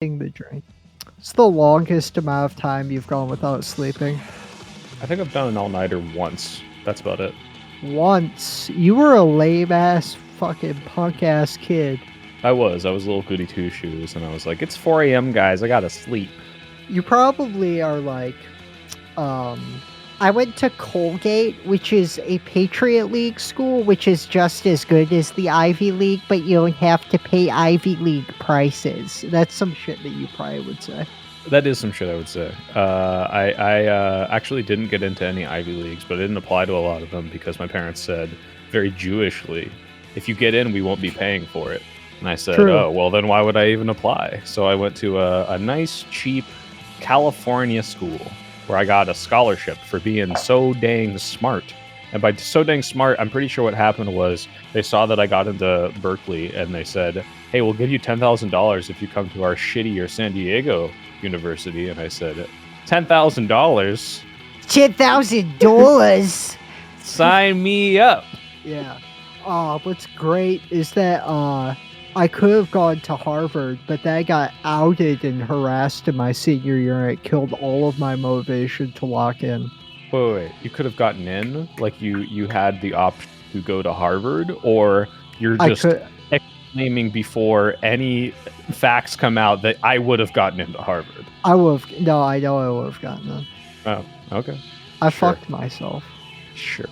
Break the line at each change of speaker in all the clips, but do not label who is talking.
The drink. It's the longest amount of time you've gone without sleeping.
I think I've done an all-nighter once. That's about it.
Once. You were a lame-ass, fucking punk-ass kid.
I was little goody two-shoes, and I was like, it's 4 a.m., guys. I gotta sleep.
You probably are like, I went to Colgate, which is a Patriot League school, which is just as good as the Ivy League, but you don't have to pay Ivy League prices. That's some shit that you probably would say.
That is some shit I would say. I actually didn't get into any Ivy Leagues, but it didn't apply to a lot of them because my parents said, very Jewishly, if you get in, we won't be paying for it. And I said,
True.
Oh, well, then why would I even apply? So I went to a nice, cheap California school where I got a scholarship for being so dang smart. And by so dang smart, I'm pretty sure what happened was they saw that I got into Berkeley and they said, hey, we'll give you $10,000 if you come to our shittier San Diego university. And I said, $10,000?
$10,000?
Sign me up.
Yeah. What's great is that I could have gone to Harvard, but then I got outed and harassed in my senior year, and it killed all of my motivation to lock in.
Wait. You could have gotten in? Like you had the option to go to Harvard? Or you're just claiming before any facts come out that I would have gotten into Harvard?
I would have. No, I know I would have gotten in.
Oh, okay.
I fucked myself.
Sure.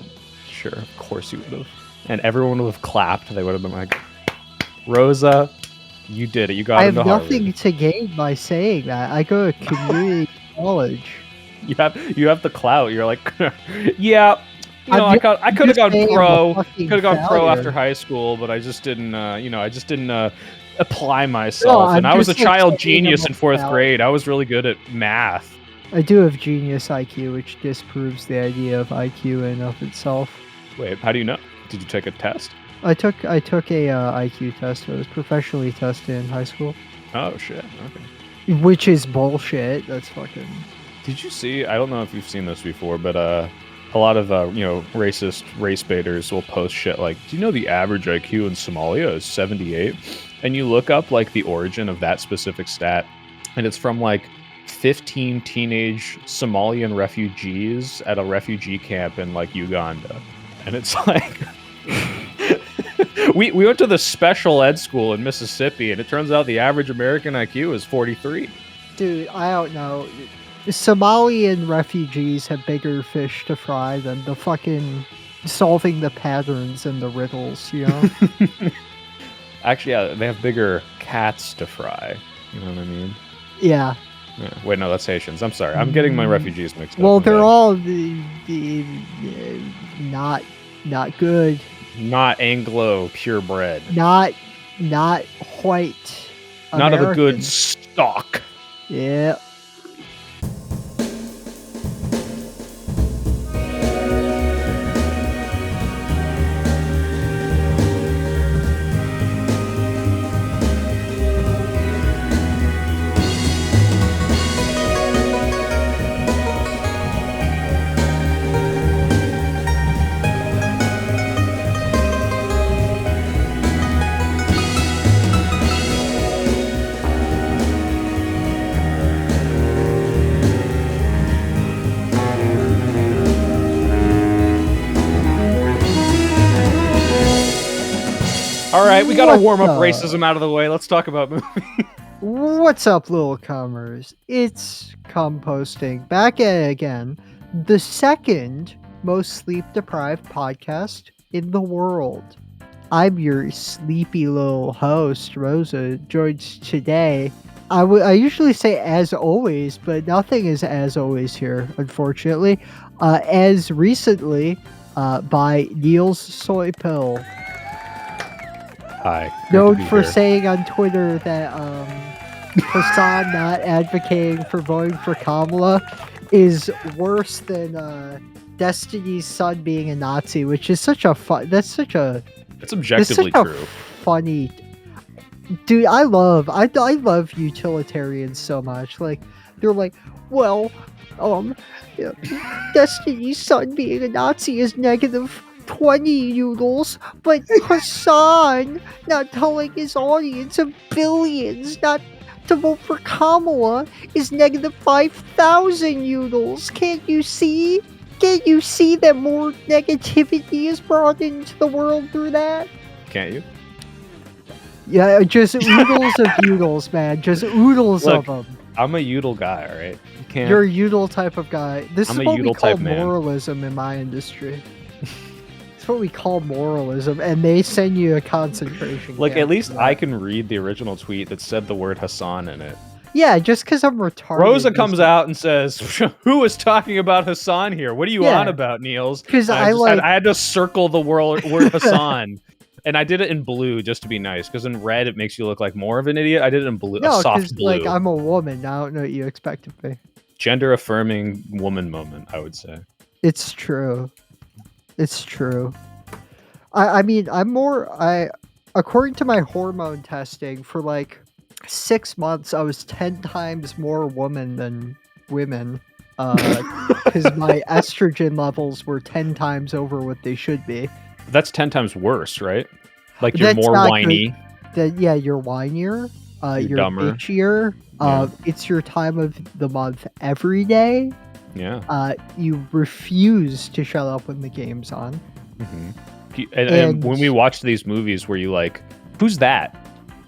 Of course you would have. And everyone would have clapped. They would have been like, Rosa, you did it. You got into Harvard.
I have nothing to gain by saying that. I go to community college.
You have the clout. You're like, yeah. I could have gone pro. Could have gone pro after high school, but I just didn't. Apply myself. And I was a child genius in 4th grade. I was really good at math.
I do have genius IQ, which disproves the idea of IQ in and of itself.
Wait, how do you know? Did you take a test?
I took a IQ test. I was professionally tested in high school.
Oh shit. Okay.
Which is bullshit. That's fucking.
Did you see? I don't know if you've seen this before, but a lot of racist race baiters will post shit like, "Do you know the average IQ in Somalia is 78?" And you look up like the origin of that specific stat, and it's from like 15 teenage Somalian refugees at a refugee camp in like Uganda. And it's like we went to the special ed school in Mississippi, and it turns out the average American IQ is 43.
Dude, I don't know. Somalian refugees have bigger fish to fry than the fucking solving the patterns and the riddles, you know?
Actually, yeah, they have bigger cats to fry. You know what I mean?
Yeah.
Wait, no, that's Haitians. I'm sorry. I'm getting my refugees mixed up.
Well, they're all not good.
Not Anglo purebred.
Not white.
Not of a good stock.
Yeah.
All right, we gotta warm up racism out of the way. Let's talk about movies.
What's up, little comers? It's Composting back at it again. The second most sleep-deprived podcast in the world. I'm your sleepy little host, Rosa, joined today. I usually say as always, but nothing is as always here, unfortunately. As recently, by Niels Soy Pill.
Hi.
Known for saying on Twitter that Hassan not advocating for voting for Kamala is worse than Destiny's son being a Nazi, which is such a That's objectively true. Funny, dude. I love utilitarians so much. Like they're like, well, Destiny's son being a Nazi is negative 20 noodles, but Hassan not telling his audience of billions, not To vote for Kamala is negative 5,000 Udals. Can't you see? Can't you see that more negativity is brought into the world through that?
Can't you?
Yeah, just oodles of Udals, man. Just oodles
Look,
of them.
I'm a Udal guy, all right? You can't.
You're a Udal type of guy. This
I'm
is
a
what we
Udal
call
type man.
moralism in my industry. It's what we call moralism, and they send you a concentration
Like,
camp
at least
for
I
that.
can read the original tweet that said the word Hassan in it.
Yeah, just because I'm retarded.
Rosa comes
doesn't-
out and says, "Who is talking about Hassan here? What are you
Yeah.
on about, Niels?"
'Cause
And
I like-
I had to circle the word Hassan, and I did it in blue just to be nice, because in red it makes you look like more of an idiot. I did it in blue,
No,
a soft
because
blue,
like I'm a woman. I don't know what you expect of me.
gender affirming woman moment, I would say.
It's true. It's true. I mean, according to my hormone testing, for like 6 months, I was 10 times more woman than women. Because my estrogen levels were 10 times over what they should be.
That's 10 times worse, right? Like, you're
That's
more
not
whiny.
Yeah, you're whinier. You're
dumber.
bitchier.
Yeah.
It's your time of the month every day.
Yeah.
You refuse to shut up when the game's on.
hmm And when we watch these movies where you like, who's that?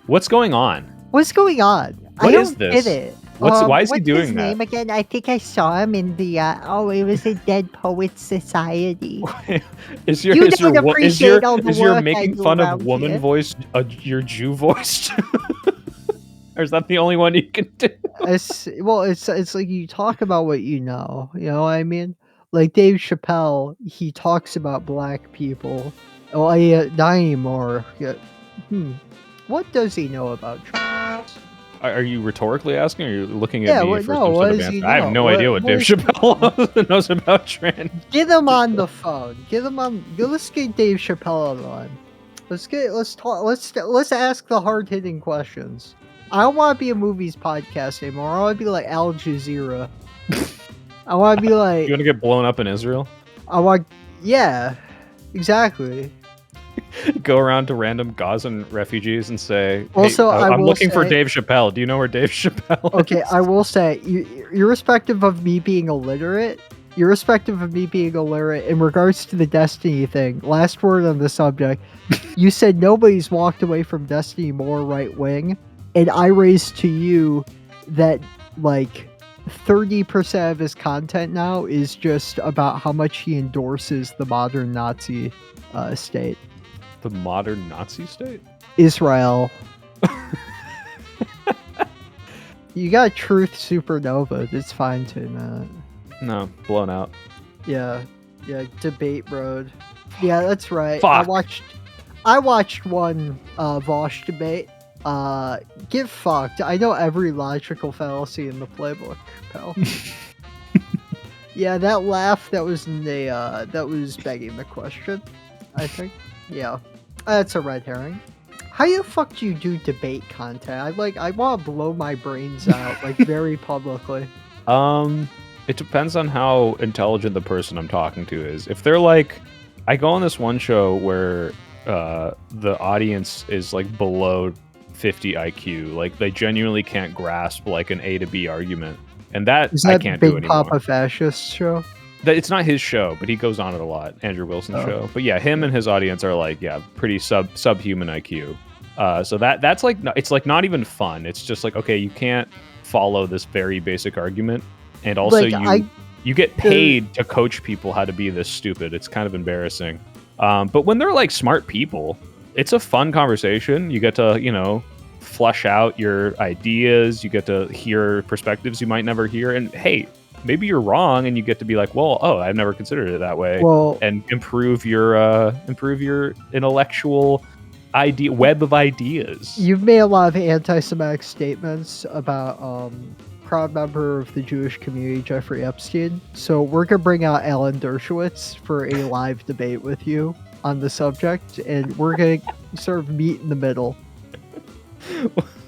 What's going on?
What's going on?
What
I
is
don't
this?
get it.
Why is he
what's
doing
his
that?
name again? I think I saw him in the it was a Dead Poets Society.
Is your
You
is your
don't
wo- is
appreciate
your
all the
is your
work I
making
do
fun of
around
woman
here.
voice your Jew voice? Or is that the only one you can do?
It's like you talk about what you know. You know what I mean? Like Dave Chappelle, he talks about black people. Well, not anymore. Yeah. What does he know about trans?
Are you rhetorically asking, or are you looking
Yeah,
at me
what-
for
no,
some
what
sort of
does he
answer? I have
know?
no
What-
idea what
what
Dave
is he
Chappelle knows about trans.
Get him on the phone. Let's get Dave Chappelle on the line. Let's talk. Let's ask the hard hitting questions. I don't want to be a movies podcast anymore. I want to be like Al Jazeera. I want to be like.
You want to get blown up in Israel?
Yeah, exactly.
Go around to random Gazan refugees and say, "Hey,
Also, I
I'm
will
looking for
say-
Dave Chappelle. Do you know where Dave Chappelle is?"
Okay, I will say, irrespective of me being illiterate, in regards to the Destiny thing, last word on the subject, you said nobody's walked away from Destiny more right wing, and I raised to you that, like, 30% of his content now is just about how much he endorses the modern Nazi state.
The modern Nazi state?
Israel. You got Truth Supernova. It's fine too, man.
No, blown out.
Yeah, Debate Road. Yeah, that's right.
Fuck.
I watched one Vosh debate. Get fucked. I know every logical fallacy in the playbook, pal. Yeah, that laugh that was begging the question, I think. Yeah. That's a red herring. How the fuck do you do debate content? I want to blow my brains out, like, very publicly.
It depends on how intelligent the person I'm talking to is. If they're like, I go on this one show where the audience is like below 50 IQ, like they genuinely can't grasp like an A to B argument, and that
Is
I
that
can't do
Big
anymore.
Papa Fascist show?
It's not his show, but he goes on it a lot. Andrew Wilson's
Oh.
show. But yeah, him and his audience are like, yeah, pretty subhuman IQ. So that's like, it's like not even fun. It's just like, okay, you can't follow this very basic argument, and also
Like,
you get paid to coach people how to be this stupid. It's kind of embarrassing. But when they're like smart people, it's a fun conversation. You get to, flush out your ideas. You get to hear perspectives you might never hear. And hey, maybe you're wrong, and you get to be like, well, I've never considered it that way.
Well,
And improve your intellectual web of ideas.
you've made a lot of anti-Semitic statements about proud member of the Jewish community, Jeffrey Epstein. So we're gonna bring out Alan Dershowitz for a live debate with you on the subject, and we're gonna sort of meet in the middle.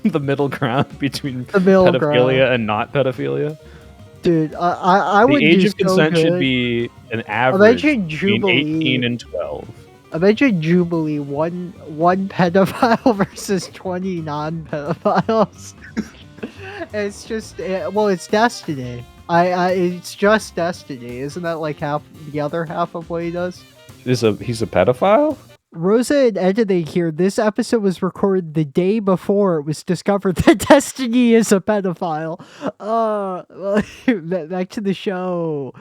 The middle ground between
The middle
pedophilia
ground.
and not pedophilia.
Dude, I would
The age
do
of
so
consent
good.
should be an average
Imagine
between
Jubilee.
18 and 12.
Imagine Jubilee, one pedophile versus 20 non-pedophiles. It's just well, it's destiny. It's just destiny. Isn't that like half the other half of what he does?
He's a pedophile?
Rosa and editing here. This episode was recorded the day before it was discovered that Destiny is a pedophile. Back to the show.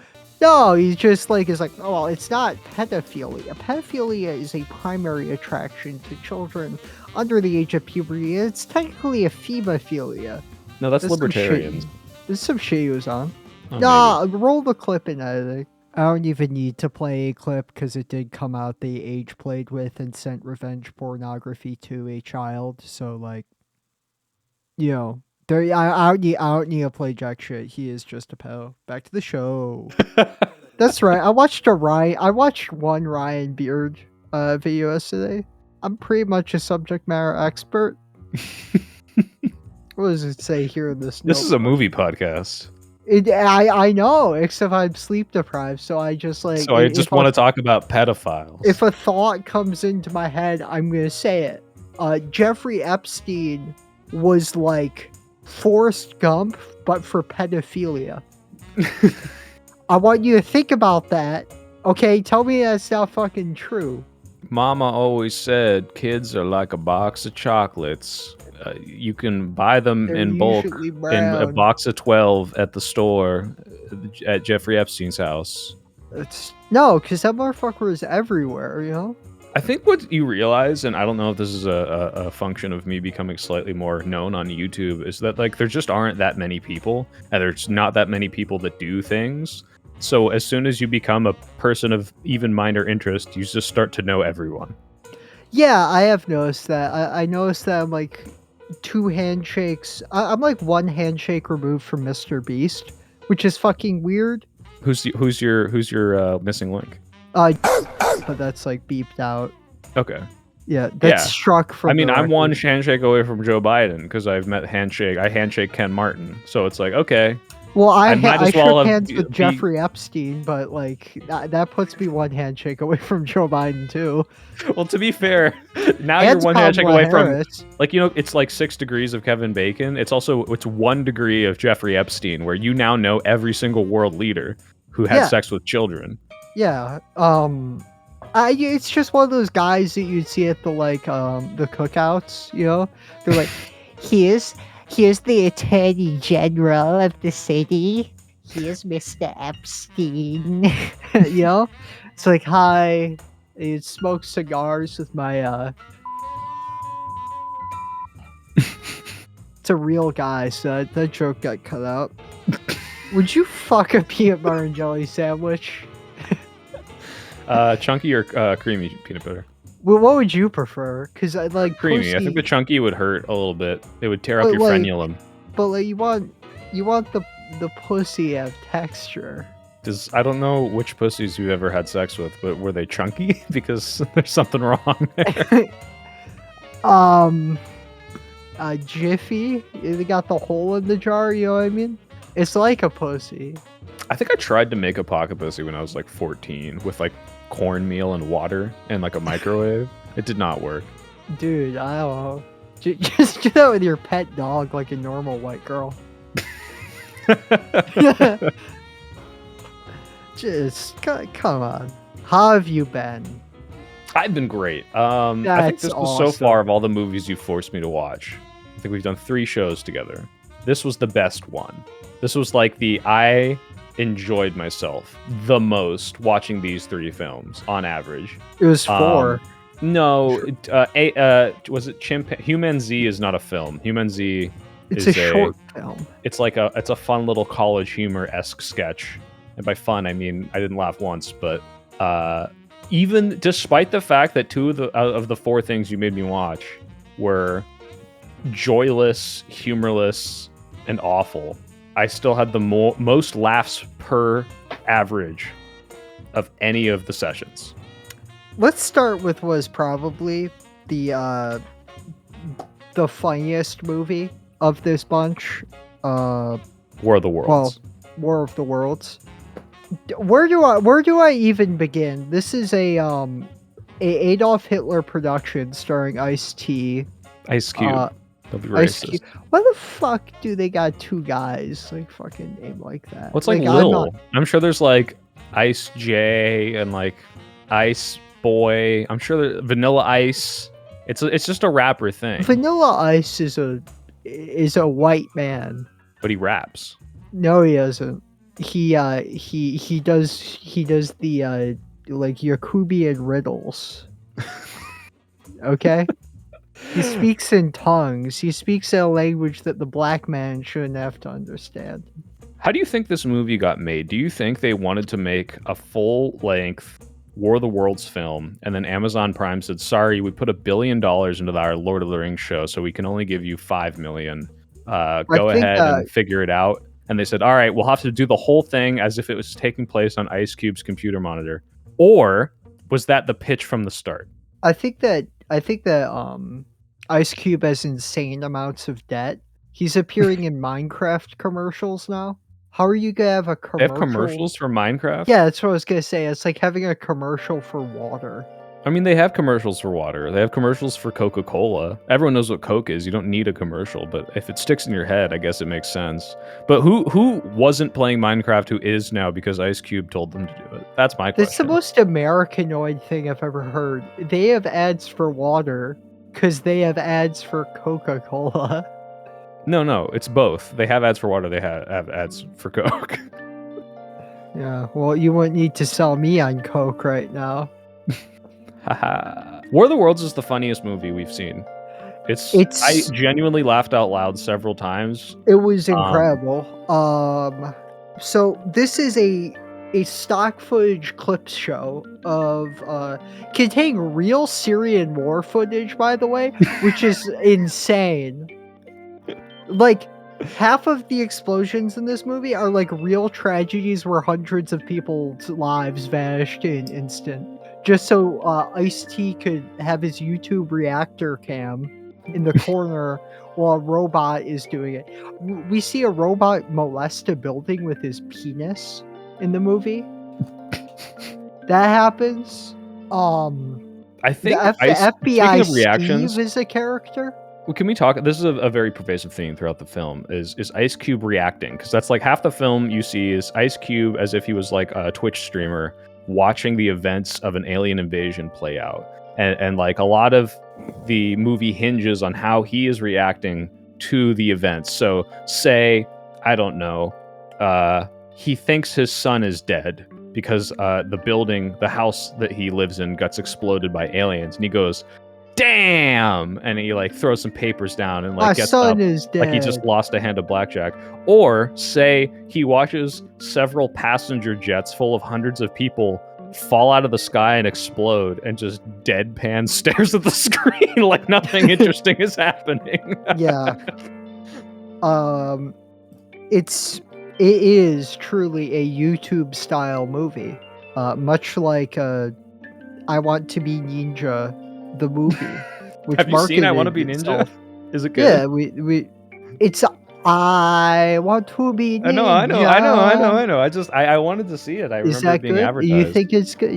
No, he's just like, is like, oh, well, it's not pedophilia. Pedophilia is a primary attraction to children under the age of puberty. It's technically a femophilia.
No, that's
There's some shit-
libertarians.
There's some shit he was on.
Oh,
Nah, roll the clip in editing. I don't even need to play a clip because it did come out the age played with and sent revenge pornography to a child. So like, you know, I don't need to play jack shit. He is just a pedo. Back to the show.
maybe.
That's right. I watched one Ryan Beard video yesterday. I'm pretty much a subject matter expert. What does it say here in this?
This is a movie podcast.
I know, except I'm sleep deprived, so I just like.
So I just want to talk about pedophiles.
If a thought comes into my head, I'm gonna say it. Jeffrey Epstein was like Forrest Gump, but for pedophilia. I want you to think about that. Okay, tell me that's not fucking true.
Mama always said kids are like a box of chocolates. You can buy them
They're
in bulk
usually
in a
brown.
box of 12 at the store at Jeffrey Epstein's house.
No, because that motherfucker is everywhere, you know?
I think what you realize, and I don't know if this is a function of me becoming slightly more known on YouTube, is that like there just aren't that many people, and there's not that many people that do things. So as soon as you become a person of even minor interest, you just start to know everyone.
Yeah, I have noticed that. I noticed that I'm like 2 handshakes. I'm like 1 handshake removed from Mr. Beast, which is fucking weird.
Who's your missing link?
But that's like beeped out.
Okay.
Yeah, that's
Yeah.
struck from.
I mean,
the
I'm one
record.
handshake away from Joe Biden because I handshake Ken Martin. So it's like, okay,
Well, I
might as
shook
well have
hands with
be-
Jeffrey Epstein, but like that puts me 1 handshake away from Joe Biden too.
well, to be fair, now
And
you're one handshake
Kamala
away from,
Harris.
like, you know, it's like 6 degrees of Kevin Bacon. It's 1 degree of Jeffrey Epstein, where you now know every single world leader who had
Yeah.
sex with children.
Yeah. It's just one of those guys that you'd see at the like the cookouts, you know? They're like, here's the Attorney General of the city. Here's Mr. Epstein. You know? It's like, hi. You'd smoke cigars with my It's a real guy, so that joke got cut out. Would you fuck a peanut butter and jelly sandwich?
Chunky or creamy peanut butter?
Well, what would you prefer? Because I like
Creamy. I
pussy,
think the chunky would hurt a little bit. It would tear up
But,
your
like-
frenulum.
but like you want the pussy to have texture.
I don't know which pussies you've ever had sex with, but were they chunky? Because there's something wrong there.
Jiffy, they got the hole in the jar. You know what I mean? It's like a pussy.
I think I tried to make a pocket pussy when I was like 14 with like cornmeal and water and like a microwave. It did not work.
Dude, I don't know. Just do that with your pet dog like a normal white girl. Just come on. How have you been?
I've been great. I think
That's
this was so
awesome.
far of all the movies you forced me to watch. I think we've done 3 shows together. This was the best one. This was like I enjoyed myself the most watching these 3 films on average.
It was 4.
No, was it Humanzee is not a film. Humanzee
It's
is
a short film.
It's like it's a fun little college humor-esque sketch. And by fun, I mean I didn't laugh once, but even despite the fact that 2 of the 4 things you made me watch were joyless, humorless, and awful, I still had the most laughs per average of any of the sessions.
Let's start with what was probably the funniest movie of this bunch.
War of the Worlds.
Well, War of the Worlds. Where do I even begin? This is a Adolf Hitler production starring Ice-T,
Ice Cube. Don't be
Ice
racist.
Cube. Why the fuck do they got two guys like fucking name like that?
Well, it's like
I'm not.
Lil. I'm sure there's like Ice J and like Ice Boy. I'm sure there's Vanilla Ice. It's just a rapper thing.
Vanilla Ice is a white man.
But he raps.
No, he doesn't. He does the like Yakubian riddles. Okay? He speaks in tongues. He speaks a language that the black man shouldn't have to understand.
How do you think this movie got made? Do you think they wanted to make a full-length War of the Worlds film, and then Amazon Prime said, "Sorry, we put $1 billion into our Lord of the Rings show, so we can only give you $5 million.
I
Go
think
ahead and figure it out." And they said, "All right, we'll have to do the whole thing as if it was taking place on Ice Cube's computer monitor." Or was that the pitch from the start?
I think that Ice Cube has insane amounts of debt. He's appearing in Minecraft commercials now. How are you gonna have a
They have
commercial?
commercials for Minecraft?
Yeah, that's what I was gonna say. It's like having a commercial for water.
I mean, they have commercials for water. They have commercials for Coca-Cola. Everyone knows what Coke is. You don't need a commercial, but if it sticks in your head, I guess it makes sense. But who wasn't playing Minecraft who is now because Ice Cube told them to do it? That's my
That's the
question.
most Americanoid thing I've ever heard. They have ads for water because they have ads for Coca-Cola.
No, it's both. They have ads for water. They have ads for Coke.
Yeah, well, you wouldn't need to sell me on Coke right now.
Haha. War of the Worlds is the funniest movie we've seen. I genuinely laughed out loud several times.
It was incredible. So this is a stock footage clips show of containing real Syrian war footage, by the way, which is insane. Like half of the explosions in this movie are like real tragedies where hundreds of people's lives vanished in an instant, just so Ice-T could have his YouTube reactor cam in the corner while a robot is doing it. We see a robot molest a building with his penis in the movie. That happens.
I think
the FBI
speaking of reactions,
Steve is a character.
Well, can we talk? This is a very pervasive theme throughout the film. Is Ice Cube reacting? Because that's like half the film you see is Ice Cube as if he was like a Twitch streamer watching the events of an alien invasion play out, and like a lot of the movie hinges on how he is reacting to the events. So, say I don't know, he thinks his son is dead because the house that he lives in, gets exploded by aliens, and he goes, "Damn!" and he like throws some papers down and like gets up
is dead.
like he just lost a hand of blackjack. Or say he watches several passenger jets full of hundreds of people fall out of the sky and explode and just deadpan stares at the screen like nothing interesting is happening.
Yeah. It is truly a YouTube style movie. Much like I Want to Be Ninja, the movie. Which
Have you seen I Want to Be Ninja? Is it good?
Yeah, it's I Want to Be Ninja.
I know. I wanted to see it. I
Is
remember
that
it being
good?
advertised.
You think it's good?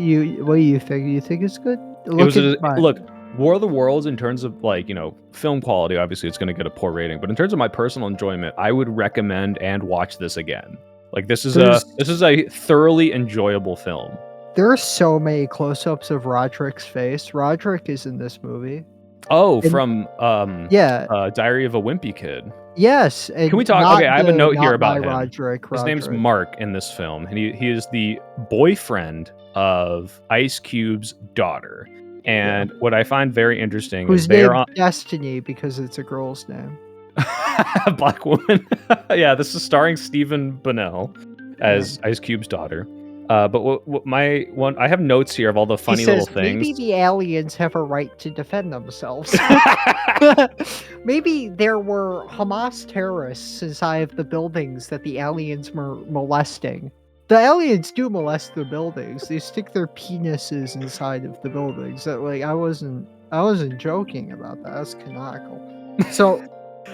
What do you think? You think it's good?
Look, War of the Worlds, in terms of like, film quality, obviously it's going to get a poor rating, but in terms of my personal enjoyment, I would recommend and watch this again. Like this is a thoroughly enjoyable film.
There are so many close-ups of Roderick's face. Roderick is in this movie.
Oh, from Diary of a Wimpy Kid.
Yes.
Can we talk? Okay, I have a note here about him.
Roderick.
His name's Mark in this film, and he is the boyfriend of Ice Cube's daughter. And what I find very interesting is they are on
Destiny because it's a girl's name.
Black woman. Yeah, this is starring Stephen Bonnell as Ice Cube's daughter. But I have notes here of all the funny little things.
Maybe the aliens have a right to defend themselves. Maybe there were Hamas terrorists inside of the buildings that the aliens were molesting. The aliens do molest the buildings. They stick their penises inside of the buildings. I wasn't joking about that. That's canonical. So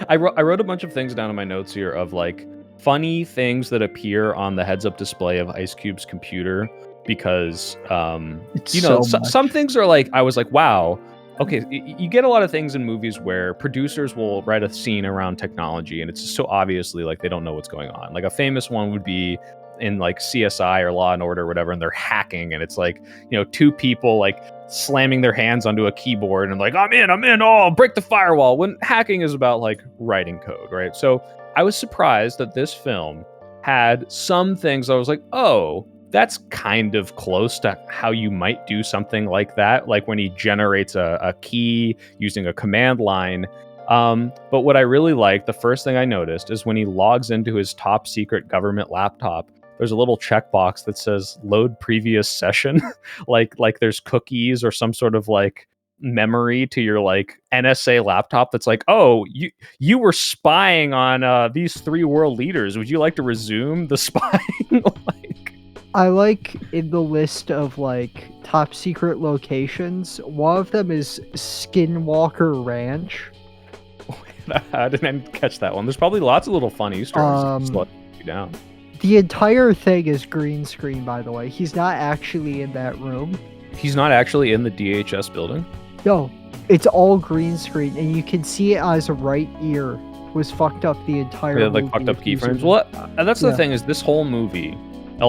I wrote a bunch of things down in my notes here of like funny things that appear on the heads-up display of Ice Cube's computer, because some things are like, I was like, wow, okay, you get a lot of things in movies where producers will write a scene around technology, and it's just so obviously like they don't know what's going on. Like a famous one would be in like CSI or Law and Order or whatever, and they're hacking, and it's like, two people like slamming their hands onto a keyboard and like, I'm in, oh, break the firewall. When hacking is about like writing code, right? So I was surprised that this film had some things I was like, oh, that's kind of close to how you might do something like that, like when he generates a key using a command line. But what I really like, the first thing I noticed is when he logs into his top secret government laptop, there's a little checkbox that says load previous session. like there's cookies or some sort of like memory to your like NSA laptop that's like, oh, you were spying on these 3 world leaders. Would you like to resume the spying?
I like in the list of like top secret locations, one of them is Skinwalker Ranch.
I didn't catch that one. There's probably lots of little fun Easter eggs. Slow you down.
The entire thing is green screen, by the way. He's not actually in that room.
He's not actually in the DHS building?
No, it's all green screen, and you can see it as a right ear was fucked up the entire movie.
Like fucked up keyframes. Well, that's the thing is this whole movie,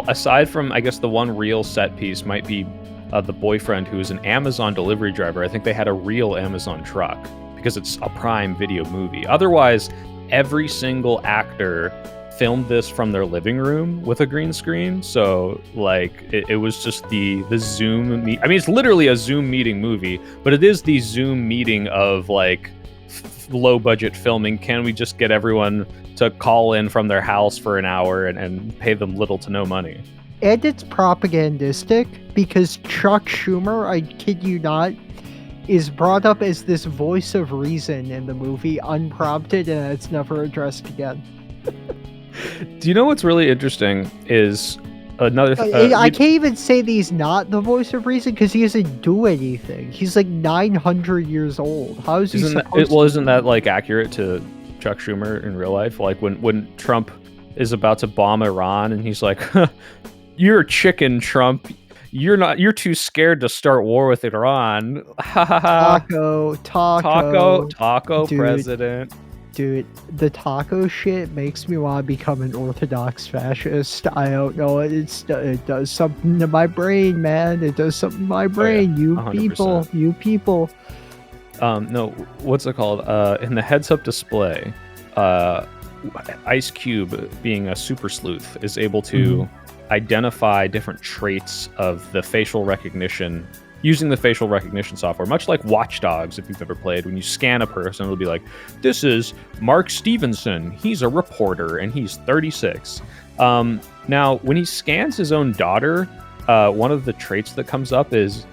aside from, I guess, the one real set piece might be the boyfriend who is an Amazon delivery driver. I think they had a real Amazon truck because it's a Prime Video movie. Otherwise, every single actor filmed this from their living room with a green screen. So, like, it was just the Zoom I mean, it's literally a Zoom meeting movie, but it is the Zoom meeting of, like, low-budget filming. Can we just get everyone to call in from their house for an hour and pay them little to no money?
And it's propagandistic because Chuck Schumer, I kid you not, is brought up as this voice of reason in the movie, unprompted, and it's never addressed again.
Do you know what's really interesting is another...
I can't even say that he's not the voice of reason because he doesn't do anything. He's like 900 years old. How is he supposed to...
Well, isn't that like accurate to Chuck Schumer in real life? Like when Trump is about to bomb Iran and he's like, you're a chicken, Trump. You're too scared to start war with Iran.
Taco,
dude, president.
Dude, the taco shit makes me want to become an orthodox fascist. I don't know. It does something to my brain, man. It does something to my brain. Oh, yeah. You people.
No, what's it called? In the heads-up display, Ice Cube, being a super sleuth, is able to identify different traits of the facial recognition using the facial recognition software, much like Watch Dogs, if you've ever played. When you scan a person, it'll be like, this is Mark Stevenson. He's a reporter, and he's 36. Now, when he scans his own daughter, one of the traits that comes up is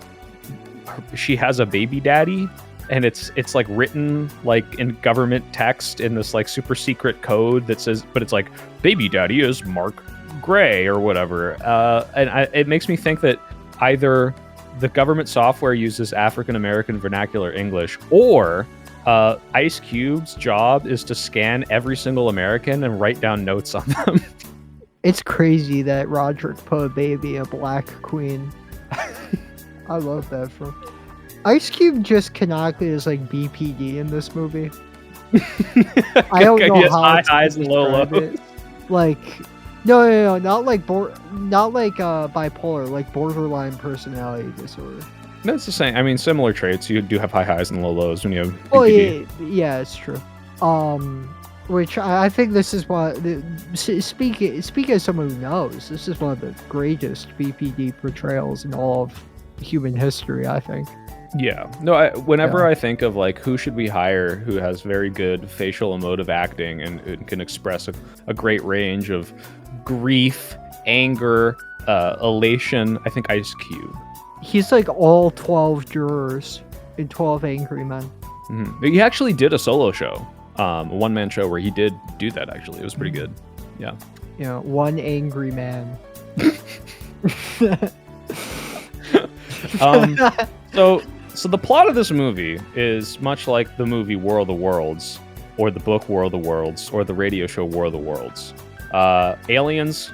she has a baby daddy, and it's like written like in government text in this like super secret code that says, but it's like, baby daddy is Mark Gray or whatever. It makes me think that either the government software uses African-American vernacular English, or Ice Cube's job is to scan every single American and write down notes on them.
It's crazy that Roderick put a baby a black queen. I love that film. Ice Cube just canonically is like BPD in this movie. I don't know how
high highs and low lows.
Like, no, not like bipolar, like borderline personality disorder.
That's the same. I mean, similar traits. You do have high highs and low lows when you have BPD.
Oh yeah, it's true. Which I think this is speaking as someone who knows, this is one of the greatest BPD portrayals in all of human history, I think.
Yeah. No, whenever I think of like who should we hire who has very good facial emotive acting and can express a great range of grief, anger, elation, I think Ice Cube.
He's like all 12 jurors in 12 Angry Men.
Mm-hmm. He actually did a solo show, a one-man show where he did do that, actually. It was pretty good. Yeah.
Yeah, one angry man.
So the plot of this movie is much like the movie War of the Worlds, or the book War of the Worlds, or the radio show War of the Worlds. Aliens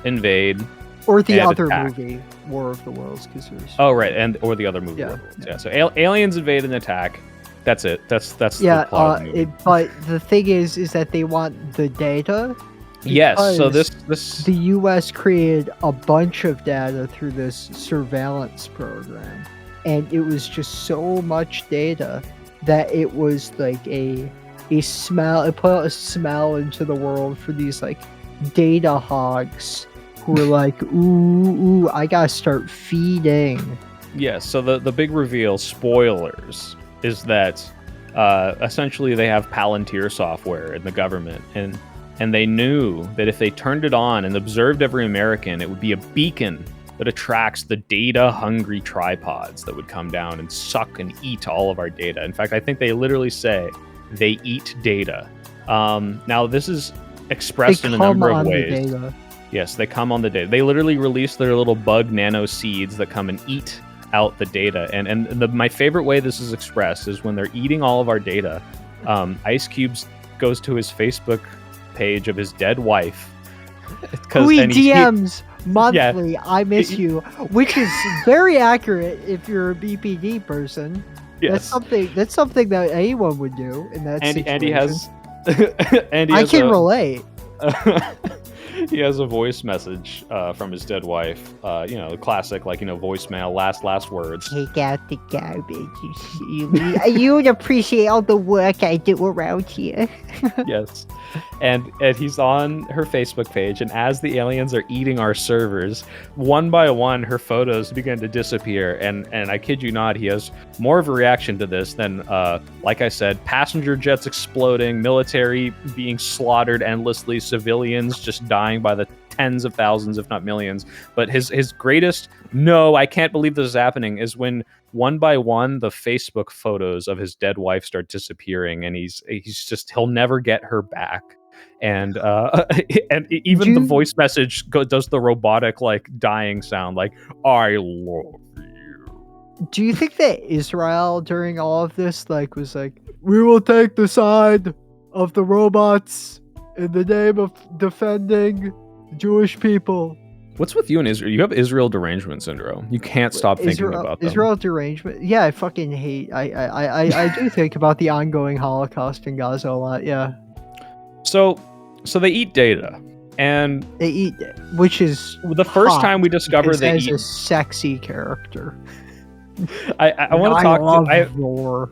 invade.
Or the other
attack.
movie. War of the Worlds, because there's
Oh, right, or the other movie.
yeah,
Yeah. So aliens invade and attack. That's it. That's
yeah.
the plot of the movie.
But the thing is that they want the data
Yes. So
because
this
the U.S. created a bunch of data through this surveillance program, and it was just so much data that it was like a smell. It put a smell into the world for these like data hogs who were like, ooh, I gotta start feeding.
Yes. So the big reveal, spoilers, is that essentially they have Palantir software in the government, and they knew that if they turned it on and observed every American, it would be a beacon that attracts the data-hungry tripods that would come down and suck and eat all of our data. In fact, I think they literally say they eat data. Now, this is expressed in a number of ways. Yes, they come on the data. They literally release their little bug nano seeds that come and eat out the data. And my favorite way this is expressed is when they're eating all of our data. Ice Cube goes to his Facebook page of his dead wife.
Who he DMs monthly, yeah, I miss you, which is very accurate if you're a BPD person. Yes. That's something that anyone would do in that situation.
Andy has
I can relate.
He has a voice message from his dead wife. The classic, voicemail, last words.
Take out the garbage, you would appreciate all the work I do around here.
Yes. And he's on her Facebook page, and as the aliens are eating our servers, one by one, her photos begin to disappear. And I kid you not, he has more of a reaction to this than, like I said, passenger jets exploding, military being slaughtered endlessly, civilians just dying by the tens of thousands, if not millions. But his greatest, no, I can't believe this is happening, is when one by one the Facebook photos of his dead wife start disappearing, and he'll never get her back. And and even the voice message does the robotic dying sound, like, I love you.
Do you think that Israel during all of this was like, we will take the side of the robots in the name of defending Jewish people?
What's with you and Israel? You have Israel derangement syndrome. You can't stop thinking about them.
Israel derangement? Yeah, I fucking hate. I do think about the ongoing Holocaust in Gaza a lot. Yeah.
So they eat data, and
they eat, which is
the first time we discover they eat
a sexy character.
I want to talk.
Roar.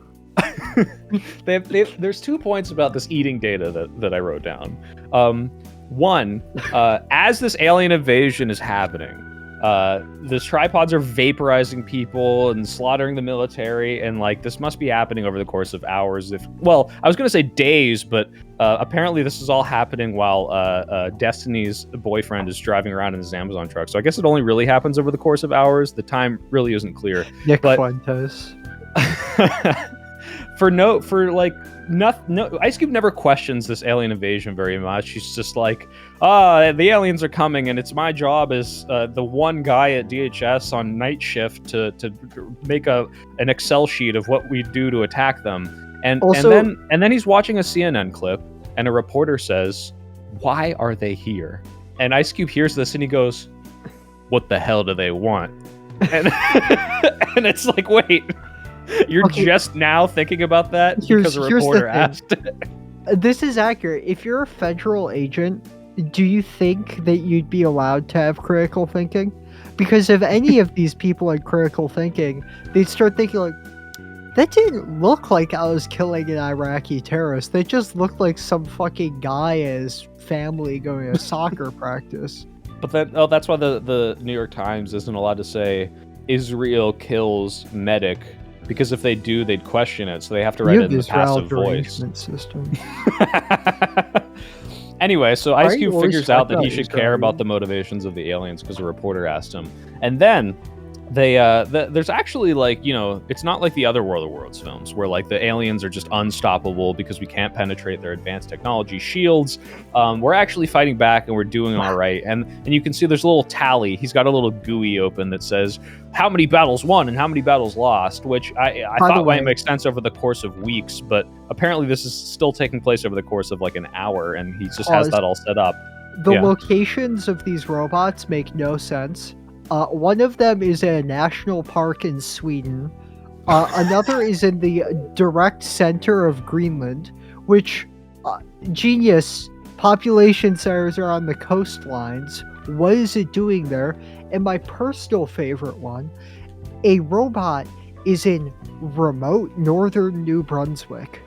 There's 2 points about this eating data that I wrote down. One, as this alien invasion is happening, the tripods are vaporizing people and slaughtering the military, and this must be happening over the course of hours. I was going to say days, but apparently this is all happening while Destiny's boyfriend is driving around in his Amazon truck. So I guess it only really happens over the course of hours. The time really isn't clear.
Nick Fuentes.
Ice Cube never questions this alien invasion very much. He's just like, the aliens are coming, and it's my job as the one guy at DHS on night shift to make an Excel sheet of what we do to attack them. And then he's watching a CNN clip, and a reporter says, "Why are they here?" And Ice Cube hears this, and he goes, "What the hell do they want?" And and it's like, wait. You're just now thinking about that because a reporter asked.
This is accurate. If you're a federal agent, do you think that you'd be allowed to have critical thinking? Because if any of these people had critical thinking, they'd start thinking that didn't look like I was killing an Iraqi terrorist. They just looked like some fucking guy and his family going to soccer practice.
But that's why the New York Times isn't allowed to say Israel kills medic. Because if they do, they'd question it, so they have to write it in the passive voice. System. Anyway, so Ice Cube figures out that he should care about the motivations of the aliens because a reporter asked him. And then there's actually it's not like the other War of the Worlds films where the aliens are just unstoppable because we can't penetrate their advanced technology shields. We're actually fighting back, and we're doing all right. And you can see there's a little tally. He's got a little GUI open that says how many battles won and how many battles lost, which I thought might make sense over the course of weeks, but apparently this is still taking place over the course of an hour, and he just has that all set up.
The locations of these robots make no sense. One of them is a national park in Sweden. Another is in the direct center of Greenland, which, genius, population centers are on the coastlines. What is it doing there? And my personal favorite one, a robot is in remote northern New Brunswick.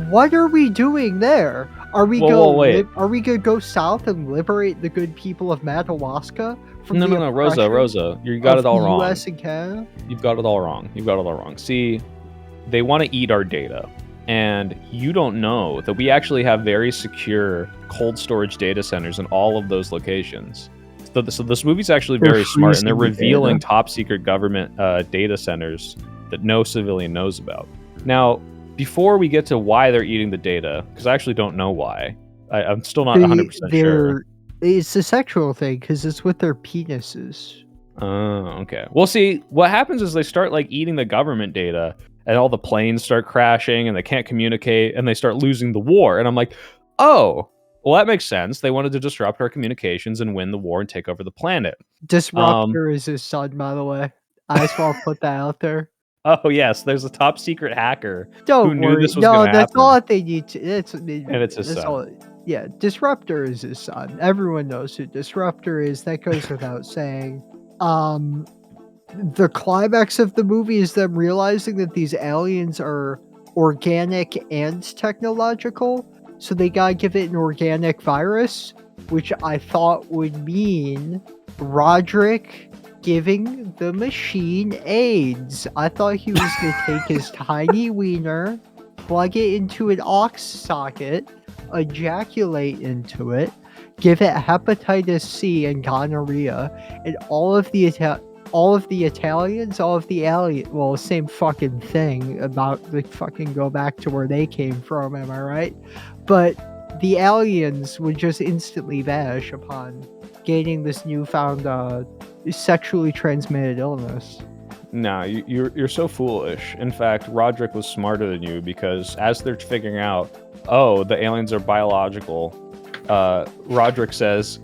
What are we doing there? Are we
Wait.
Are we gonna go south and liberate the good people of Madawaska from
No,
the
no, no, Rosa,
oppression
you got
of
it all
the
wrong.
U.S. and Canada?
You've got it all wrong. You've got it all wrong. See, they want to eat our data. And you don't know that we actually have very secure cold storage data centers in all of those locations. So this movie's actually
They're
very smart, and they're
freezing the
revealing
data.
top secret government data centers that no civilian knows about. Now, before we get to why they're eating the data, because I actually don't know why, I'm still not 100% sure.
It's a sexual thing because it's with their penises.
Oh, okay. Well, see, what happens is they start like eating the government data, and all the planes start crashing, and they can't communicate, and they start losing the war. And I'm like, oh, well, that makes sense. They wanted to disrupt our communications and win the war and take over the planet.
Disruptor is his son, by the way. I just want to put that out there.
Oh yes, there's a top secret hacker who
Don't
knew
worry.
this was
No,
going to
that's
happen,
all that they need to.
and it's his
That's
son.
all. Yeah, Disruptor is his son. Everyone knows who Disruptor is. That goes without saying. The climax of the movie is them realizing that these aliens are organic and technological, so they gotta give it an organic virus, which I thought would mean Roderick giving the machine AIDS. I thought he was gonna take his tiny wiener, plug it into an aux socket, ejaculate into it, give it hepatitis C and gonorrhea, and all of the Italians, all of the alien, well, same fucking thing about the fucking go back to where they came from, am I right? But the aliens would just instantly vanish upon gaining this newfound sexually transmitted illness.
No, you're so foolish. In fact, Roderick was smarter than you, because as they're figuring out, oh, the aliens are biological, Roderick says,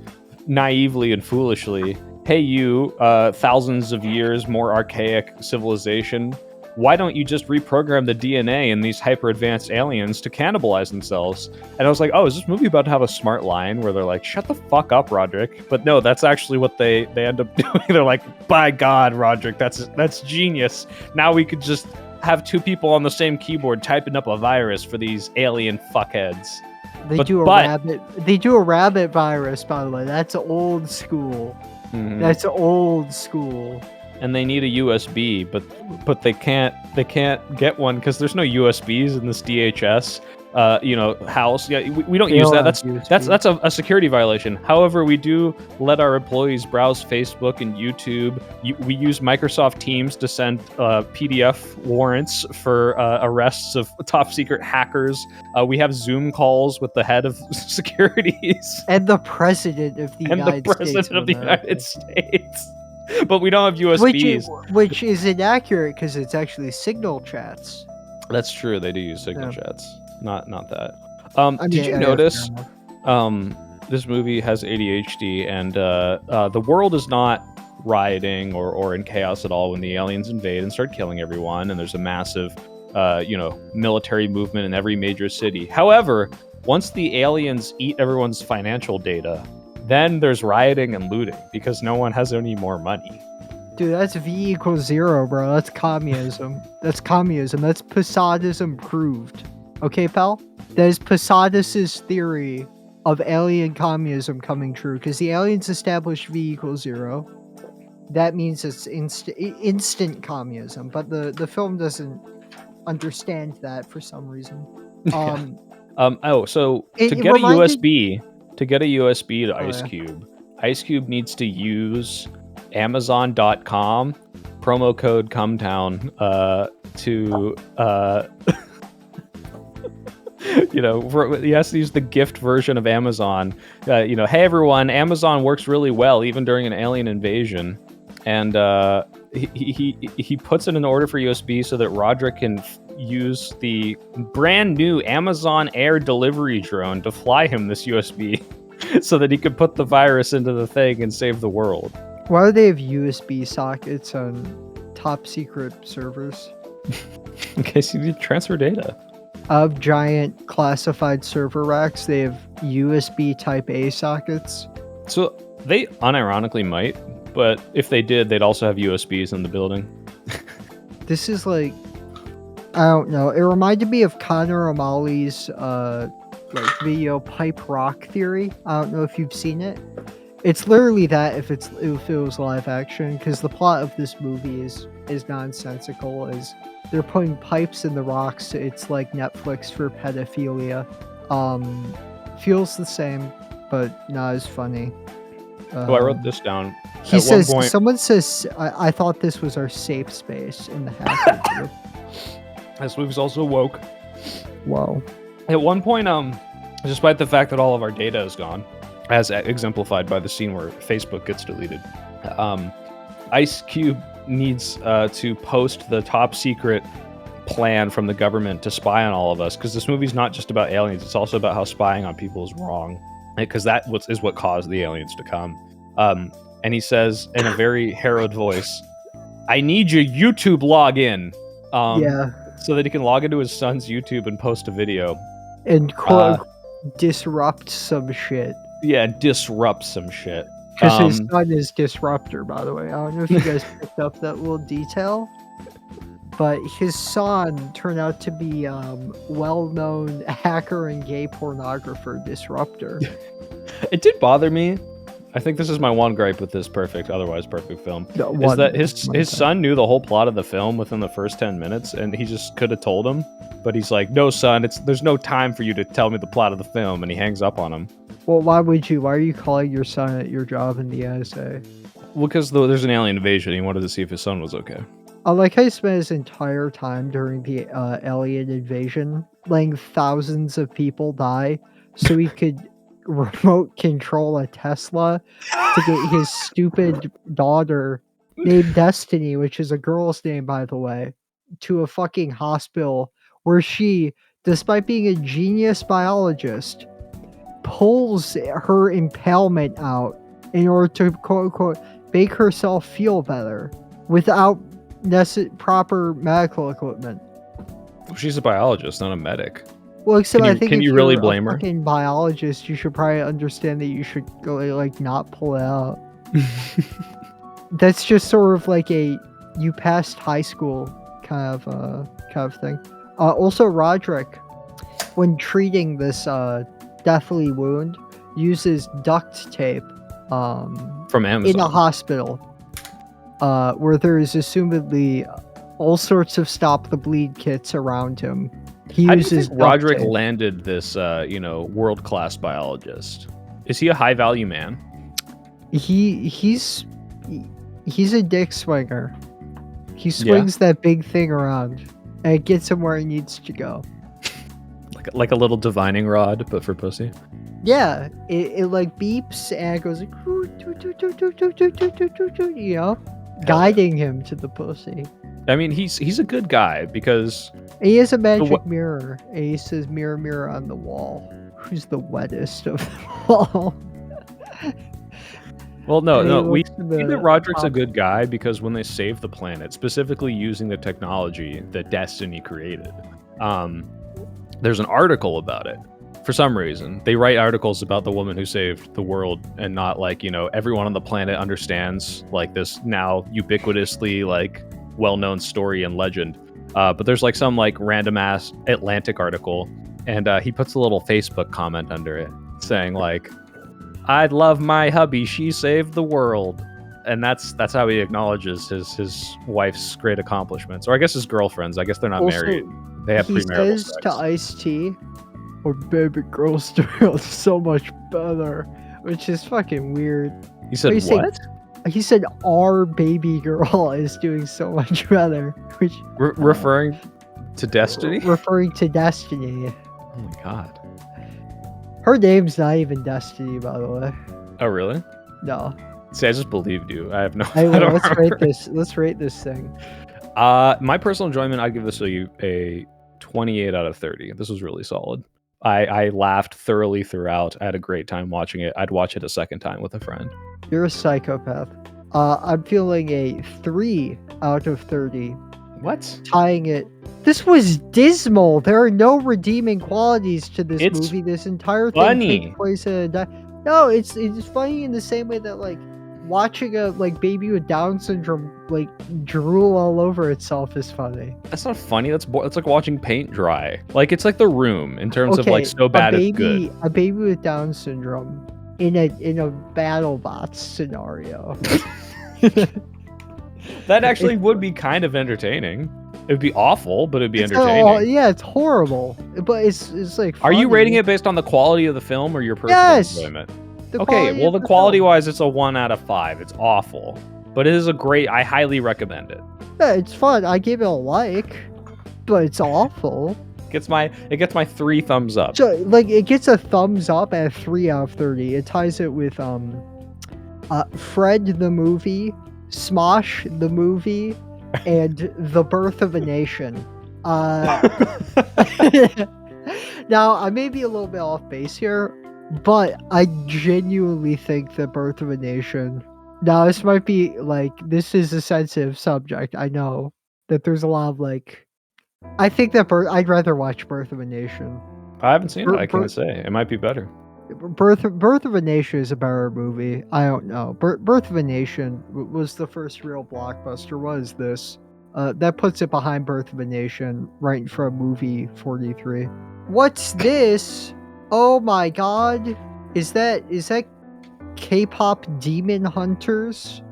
naively and foolishly, hey, you, thousands of years more archaic civilization, why don't you just reprogram the DNA in these hyper-advanced aliens to cannibalize themselves? And I was like, oh, is this movie about to have a smart line where they're like, shut the fuck up, Roderick? But no, that's actually what they end up doing. They're like, by God, Roderick, that's genius. Now we could just have two people on the same keyboard typing up a virus for these alien fuckheads.
They do a rabbit virus, by the way. That's old school.
Mm-hmm.
That's old school.
And they need a USB, but they can't get one because there's no USBs in this DHS house. Yeah, we don't use that. That's a security violation. However, we do let our employees browse Facebook and YouTube. We use Microsoft Teams to send PDF warrants for arrests of top secret hackers. We have Zoom calls with the head of securities
and the president of the
United States. But we don't have USBs.
Which is inaccurate because it's actually signal chats.
That's true. They do use signal chats. Not that. Did you notice this movie has ADHD, and the world is not rioting or in chaos at all when the aliens invade and start killing everyone, and there's a massive military movement in every major city. However, once the aliens eat everyone's financial data, then there's rioting and looting because no one has any more money.
Dude, that's V equals 0, bro. That's communism. That's communism. That's Posadism proved. Okay, pal? That is Posadis' theory of alien communism coming true, because the aliens established V equals 0. That means it's instant communism, but the film doesn't understand that for some reason.
So to get a USB to Ice Cube, Ice Cube needs to use Amazon.com promo code Cumtown to he has to use the gift version of Amazon. Hey everyone, Amazon works really well even during an alien invasion, and he puts in an order for USB so that Roderick can use the brand new Amazon Air delivery drone to fly him this USB so that he could put the virus into the thing and save the world.
Why do they have USB sockets on top secret servers?
In case you need to transfer data.
Of giant classified server racks, they have USB Type A sockets.
So they unironically might, but if they did, they'd also have USBs in the building.
This is like, I don't know. It reminded me of Connor O'Malley's like video Pipe Rock Theory. I don't know if you've seen it. It's literally that if it was live action, because the plot of this movie is nonsensical. As they're putting pipes in the rocks. It's like Netflix for pedophilia. Feels the same, but not as funny.
Oh, I wrote this down.
He says, someone says, I thought this was our safe space in the half.
This movie's also woke.
Wow.
At one point, despite the fact that all of our data is gone, as exemplified by the scene where Facebook gets deleted, Ice Cube needs to post the top secret plan from the government to spy on all of us, because this movie's not just about aliens, it's also about how spying on people is wrong, because that is what caused the aliens to come. And he says in a very harrowed voice, I need your YouTube login.
Yeah.
So that he can log into his son's YouTube and post a video.
And quote, disrupt some shit.
Yeah, disrupt some shit.
Because his son is Disruptor, by the way. I don't know if you guys picked up that little detail. But his son turned out to be well-known hacker and gay pornographer Disruptor.
It did bother me. I think this is my one gripe with this otherwise perfect film. Is that his son knew the whole plot of the film within the first 10 minutes, and he just could have told him. But he's like, no, son, there's no time for you to tell me the plot of the film, and he hangs up on him.
Well, why are you calling your son at your job in the NSA?
Well, because there's an alien invasion, he wanted to see if his son was okay.
I like how he spent his entire time during the alien invasion letting thousands of people die so he could remote control a Tesla to get his stupid daughter named Destiny, which is a girl's name, by the way, to a fucking hospital where she, despite being a genius biologist, pulls her impalement out in order to quote unquote make herself feel better without proper medical equipment.
Well, she's a biologist, not a medic.
Well, except I think
can
if
you really
you're
blame
a
her?
fucking biologist, you should probably understand that you should go like not pull it out. That's just sort of like a you passed high school kind of thing. Also, Roderick, when treating this deathly wound, uses duct tape
from Amazon
in a hospital where there is assumedly all sorts of stop the bleed kits around him. He
How
uses
do you think Roderick landed this world-class biologist? Is he a high-value man?
He's a dick swinger. He swings that big thing around and it gets him where he needs to go.
Like a little divining rod, but for pussy.
Yeah, it like beeps and it goes like, you know, guiding him to the pussy.
I mean, he's a good guy because
he has a magic mirror. And he says, "Mirror, mirror on the wall, who's the wettest of them all?"
Well, no, we see that Roderick's a good guy because when they save the planet, specifically using the technology that Destiny created, there's an article about it. For some reason, they write articles about the woman who saved the world and not like, everyone on the planet understands like this now ubiquitously like well-known story and legend. But there's like some like random ass Atlantic article and he puts a little Facebook comment under it saying like, I'd love my hubby, she saved the world. And that's how he acknowledges his wife's great accomplishments. Or I guess his girlfriends. I guess they're not married. They have premarital sex.
He says to Ice-T, or baby girl's doing so much better, which is fucking weird.
He said what?
He said our baby girl is doing so much better, which
referring to Destiny.
Referring to Destiny.
Oh my god.
Her name's not even Destiny, by the way.
Oh really?
No.
See, I just believed you. I have no.
Hey, well, let's rate this thing.
My personal enjoyment, I'd give this a 28 out of 30. This was really solid. I laughed thoroughly throughout. I had a great time watching it. I'd watch it a second time with a friend.
You're a psychopath. I'm feeling a 3 out of 30,
What?
tying it. This was dismal. There are no redeeming qualities to this
It's
movie. This entire thing takes
funny.
place in a no. It's funny in the same way that like watching a like baby with Down syndrome like drool all over itself is funny.
That's not funny. That's like watching paint dry. Like it's like The Room in terms of like
Okay,
so bad it's good.
a baby with Down syndrome in a BattleBots scenario.
That actually would be kind of entertaining. It would be awful, but it'd be
It's
entertaining.
yeah, it's horrible, but it's like.
Are you rating
funny.
it based on the quality of the film or your personal
Yes.
enjoyment?
The
Okay,
quality
well,
of
the
the
quality
film.
wise, it's a 1 out of 5. It's awful, but it is a great. I highly recommend it.
Yeah, it's fun. I gave it a like, but it's awful.
It gets my 3 thumbs up.
So like it gets a thumbs up at 3 out of 30. It ties it with Fred the movie, Smosh the movie, and The Birth of a Nation. Now I may be a little bit off base here, but I genuinely think that Birth of a Nation. Now this might be like this is a sensitive subject. I know that there's a lot of like. I think that I'd rather watch Birth of a Nation.
I haven't seen it. I
Bir-
can't say. It might be better.
Birth of a Nation is a better movie. I don't know. Birth of a Nation was the first real blockbuster. Was this? That puts it behind Birth of a Nation, right from movie 43. What's this? Oh my god! Is that K-pop Demon Hunters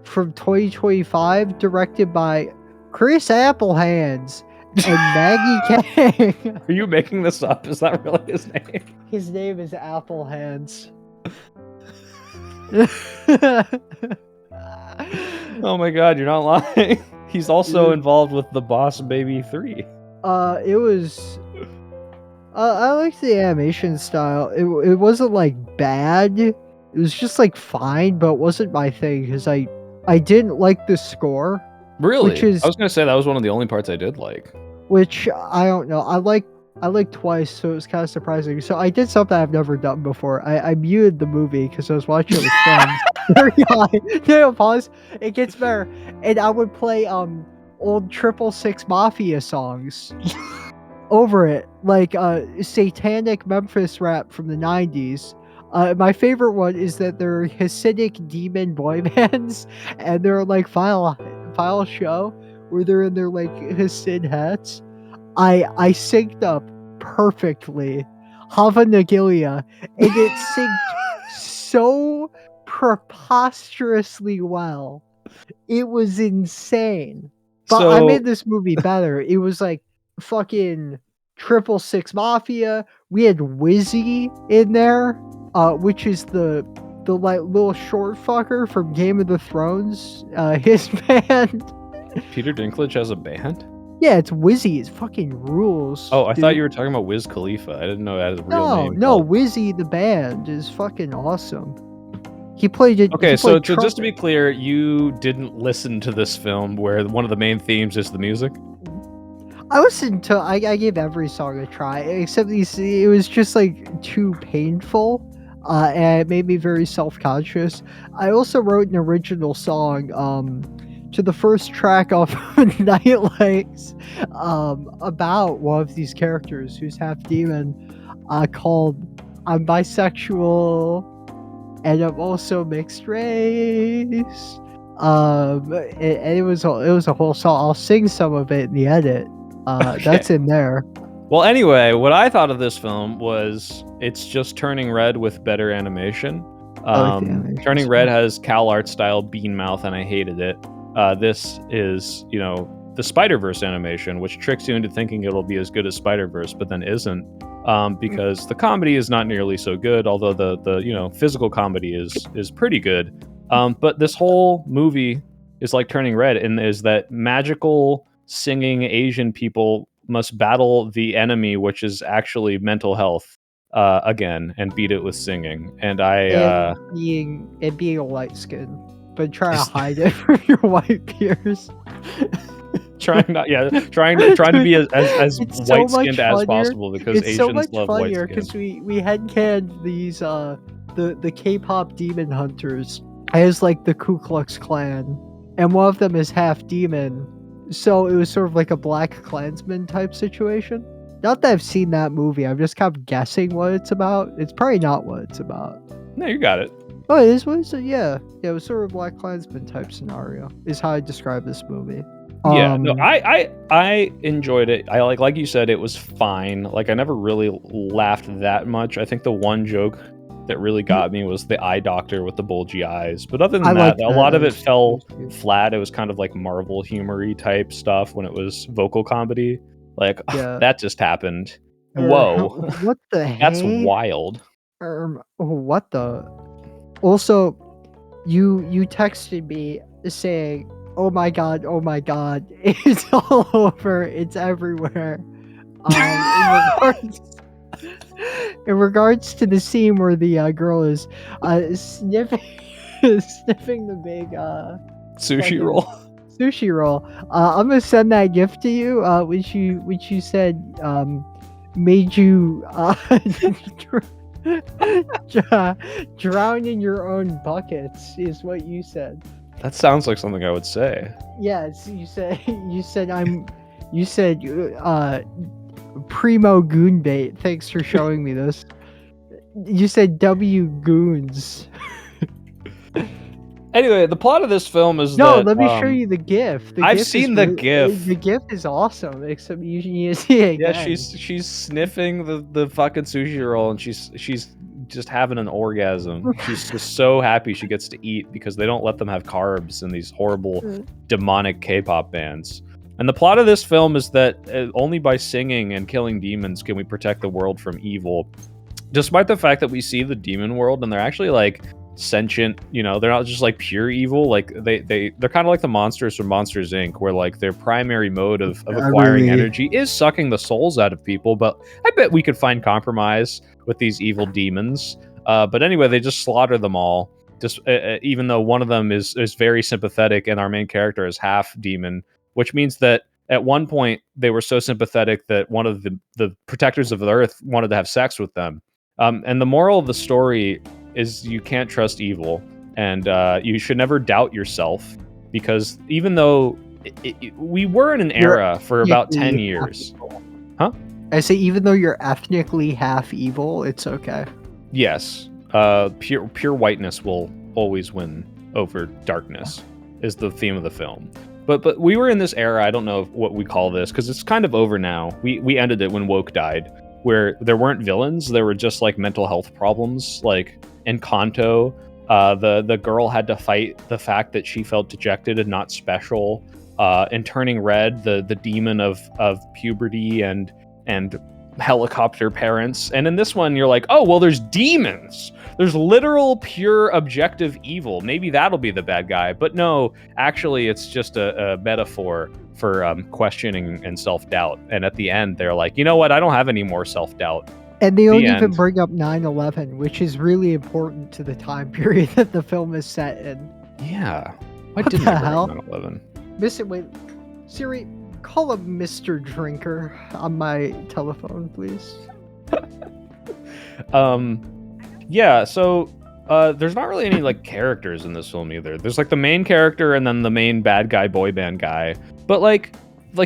from 2025, directed by Chris Applehands and Maggie Kang?
Are you making this up? Is that really his name?
His name is Applehands.
Oh my god, you're not lying. He's also involved with The Boss Baby 3.
It was. I liked the animation style. It wasn't like bad. It was just like fine, but it wasn't my thing because I didn't like the score.
Really?
Which is
I was gonna say that was one of the only parts I did like.
which I don't know. I like twice, so it was kind of surprising. So I did something I've never done before. I muted the movie because I was watching it with friends. Very high. No, pause. It gets better, and I would play old 666 Mafia songs over it, like satanic Memphis rap from the 90s. My favorite one is that they're Hasidic demon boy bands, and they're like file show where they're in their like Hasid hats. I synced up perfectly Hava Nagilia, and it synced so preposterously well. It was insane. But I
So
made this movie better. It was like fucking 666 Mafia. We had Wizzy in there, which is the like little short fucker from Game of the Thrones. His band.
Peter Dinklage has a band?
Yeah, it's Wizzy. It fucking rules.
Oh, I
dude.
thought you were talking about Wiz Khalifa. I didn't know that was a real name.
No, Wizzy the band is fucking awesome. He played it.
Okay,
he
so
played
just to be
trumpet.
clear, you didn't listen to this film where one of the main themes is the music?
I listened to. I gave every song a try, except these. It was just like too painful, and it made me very self-conscious. I also wrote an original song, to the first track of Nightlights, about one of these characters who's half demon, called "I'm Bisexual." And I'm also mixed race. And it was a whole song. I'll sing some of it in the edit. That's in there.
Well, anyway, what I thought of this film was it's just Turning Red with better animation.
I like the animation
Turning
style.
Red has Cal Art style bean mouth, and I hated it. This is, the Spider-Verse animation, which tricks you into thinking it'll be as good as Spider-Verse, but then isn't. Because the comedy is not nearly so good, although the physical comedy is pretty good. But this whole movie is like Turning Red, and is that magical singing Asian people must battle the enemy, which is actually mental health, again, and beat it with singing. And
being a light skin, but try to hide it from your white peers.
trying to be as
so
white skinned as possible, because
it's so much
Asians love
funnier
white
because
skin.
we headcaned these the K-pop demon hunters as like the Ku Klux Klan, and one of them is half demon. So it was sort of like a Black Klansman type situation. Not that I've seen that movie. I'm just kind of guessing what it's about. It's probably not what it's about.
No, you got it.
Oh, it is what is it? Yeah, yeah. It was sort of a Black Klansman type scenario. Is how I describe this movie.
Yeah, no, I enjoyed it. I like you said, it was fine. Like I never really laughed that much. I think the one joke that really got me was the eye doctor with the bulgy eyes. But other
I
than
like
that, a
that.
lot of it fell
That was
flat. It was kind of like Marvel humory type stuff when it was vocal comedy. Like
yeah.
that just happened.
Or
Whoa,
what the
that's
hey?
wild.
What the? Also, you texted me saying, oh my god, it's all over, it's everywhere." In regards in regards to the scene where the girl is sniffing sniffing the big
Sushi
fucking
roll.
sushi roll. I'm gonna send that gift to you, which you said made you drown in your own buckets, is what you said.
That sounds like something I would say.
Yes, you said primo goon bait. Thanks for showing me this. You said W goons.
Anyway, the plot of this film is
No,
that
let me show you the GIF.
I've seen the GIF.
The GIF is awesome, except you need to see it
Yeah,
again.
she's sniffing the fucking sushi roll and she's just having an orgasm. She's just so happy she gets to eat because they don't let them have carbs in these horrible demonic K-pop bands. And the plot of this film is that only by singing and killing demons can we protect the world from evil. Despite the fact that we see the demon world and they're actually like sentient, they're not just like pure evil. Like they're kind of like the monsters from Monsters Inc., where like their primary mode of acquiring energy is sucking the souls out of people. But I bet we could find compromise with these evil demons. But anyway, they just slaughter them all. Just even though one of them is very sympathetic and our main character is half demon, which means that at one point they were so sympathetic that one of the protectors of the earth wanted to have sex with them. And the moral of the story is you can't trust evil, and you should never doubt yourself, because even though we were in an era for about 10 years. Huh?
I say even though you're ethnically half evil, it's okay.
Yes. Pure whiteness will always win over darkness is the theme of the film. But we were in this era, I don't know what we call this, because it's kind of over now. We ended it when woke died, where there weren't villains, there were just like mental health problems. Like in Kanto, the girl had to fight the fact that she felt dejected and not special. In Turning Red, the demon of puberty and helicopter parents. And in this one, you're like, oh, well, there's demons. There's literal, pure, objective evil. Maybe that'll be the bad guy. But no, actually, it's just a metaphor for questioning and self-doubt. And at the end, they're like, you know what? I don't have any more self-doubt.
And they don't even bring up 9/11, which is really important to the time period that the film is set in.
Yeah. Why didn't I bring up 9/11?
Wait, Siri, call up Mr. Drinker on my telephone, please.
Yeah, so there's not really any like characters in this film either. There's like the main character and then the main bad guy boy band guy. But like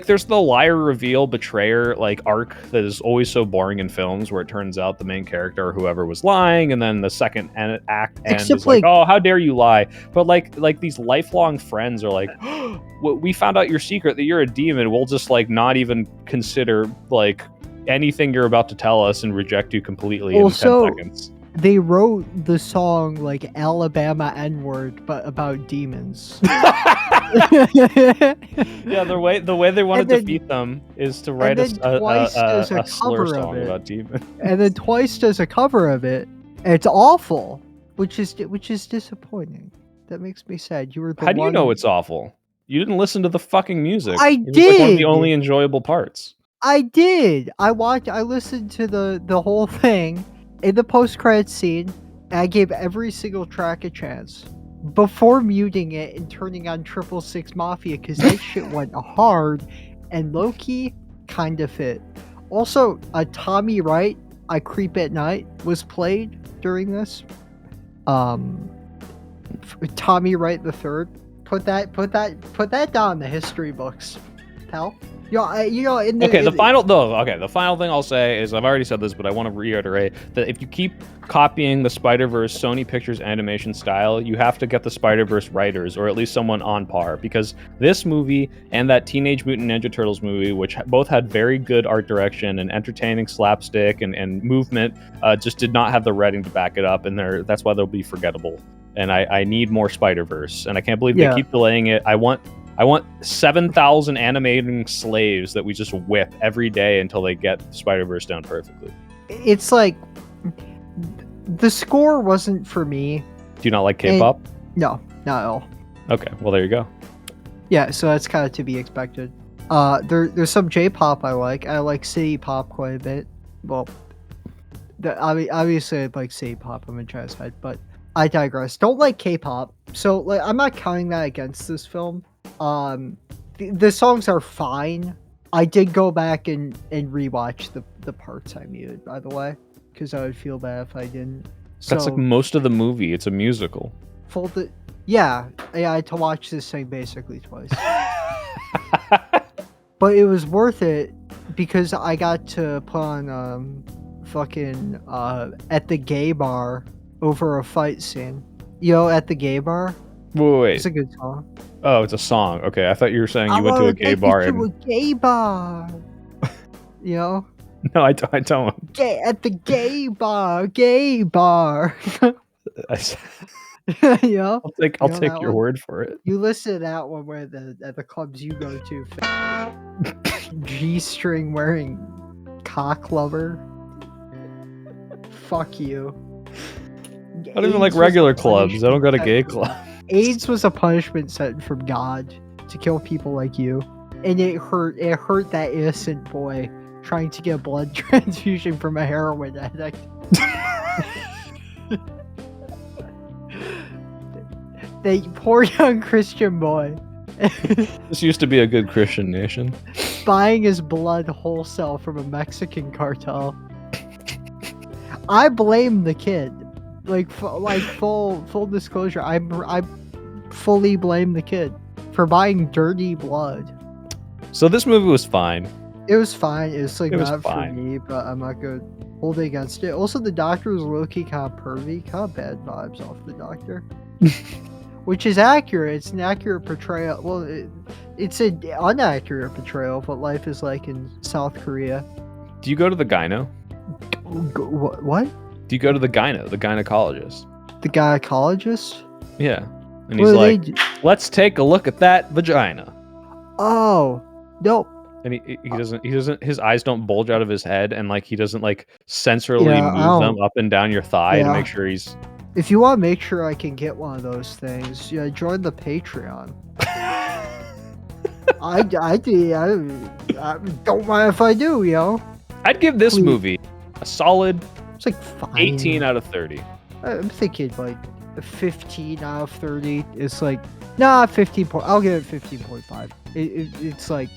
there's the liar reveal betrayer like arc that is always so boring in films, where it turns out the main character or whoever was lying, and then the second act end is like, oh, how dare you lie. But like these lifelong friends are like, oh, we found out your secret, that you're a demon. We'll just like not even consider like anything you're about to tell us and reject you completely in 10 seconds.
They wrote the song like Alabama N-word, but about demons.
Yeah, the way they want to defeat them is to write a slur song about demons.
And then Twice does a cover of it. And it's awful, which is disappointing. That makes me sad. You were the
How do you know it's awful? You didn't listen to the fucking music.
I
did.
Like
one of the only enjoyable parts.
I did. I listened to the whole thing. In the post-credits scene, I gave every single track a chance before muting it and turning on 666 Mafia, because that shit went hard and low-key kind of fit. Also, Tommy Wright, I Creep at Night, was played during this. Tommy Wright the Third. Put that down in the history books, pal.
Okay, the final thing I'll say is I've already said this, but I want to reiterate that if you keep copying the Spider-Verse Sony Pictures animation style, you have to get the Spider-Verse writers, or at least someone on par, because this movie and that Teenage Mutant Ninja Turtles movie, which both had very good art direction and entertaining slapstick and movement, just did not have the writing to back it up, and that's why they'll be forgettable. And I need more Spider-Verse, and I can't believe they keep delaying it. I want 7,000 animating slaves that we just whip every day until they get Spider-Verse down perfectly.
It's like the score wasn't for me.
Do you not like K-pop?
No, not at all.
Okay, well there you go.
Yeah, so that's kind of to be expected. There's some J-pop I like. I like city pop quite a bit. Well, obviously I like city pop. I'm a jazz head, but I digress. Don't like K-pop, so like I'm not counting that against this film. The songs are fine. I did go back and rewatch the parts I muted, by the way, because I would feel bad if I didn't.
That's like most of the movie. It's a musical.
Yeah, I had to watch this thing basically twice. But it was worth it because I got to put on fucking At the Gay Bar over a fight scene. At the Gay Bar.
Wait.
It's a good song.
Oh, it's a song. Okay, I thought you were saying you went to a gay bar.
To a gay bar.
No, I don't.
At the gay bar.
I'll take your word for it.
You listen to that one where at the clubs you go to, G-string wearing cock lover. Fuck you.
I don't even like regular clubs. I don't go to gay clubs.
AIDS was a punishment sent from God to kill people like you, and it hurt that innocent boy trying to get a blood transfusion from a heroin addict. That poor young Christian boy.
This used to be a good Christian nation.
Buying his blood wholesale from a Mexican cartel. I blame the kid. Like full disclosure, I fully blame the kid for buying dirty blood.
So this movie was fine.
It was fine. It's like
not
for me, but I'm not good holding against it. Also, the doctor was low-key kind of pervy, kind of bad vibes off the doctor. Which is accurate. It's an accurate portrayal. Well, it's an inaccurate portrayal of what life is like in South Korea.
Do you go to the gyno?
What?
Do you go to the gyno, the gynecologist?
The gynecologist?
Yeah. And he's like, let's take a look at that vagina.
Oh, nope.
And he doesn't, his eyes don't bulge out of his head, and like he doesn't like sensorily move them up and down your thigh to make sure he's...
If you want to make sure I can get one of those things, join the Patreon. I don't mind if I do,
I'd give this movie a solid...
It's like fine.
18 out of 30.
I'm thinking like 15 out of 30. It's like, nah, 15. I'll give it 15.5. It's like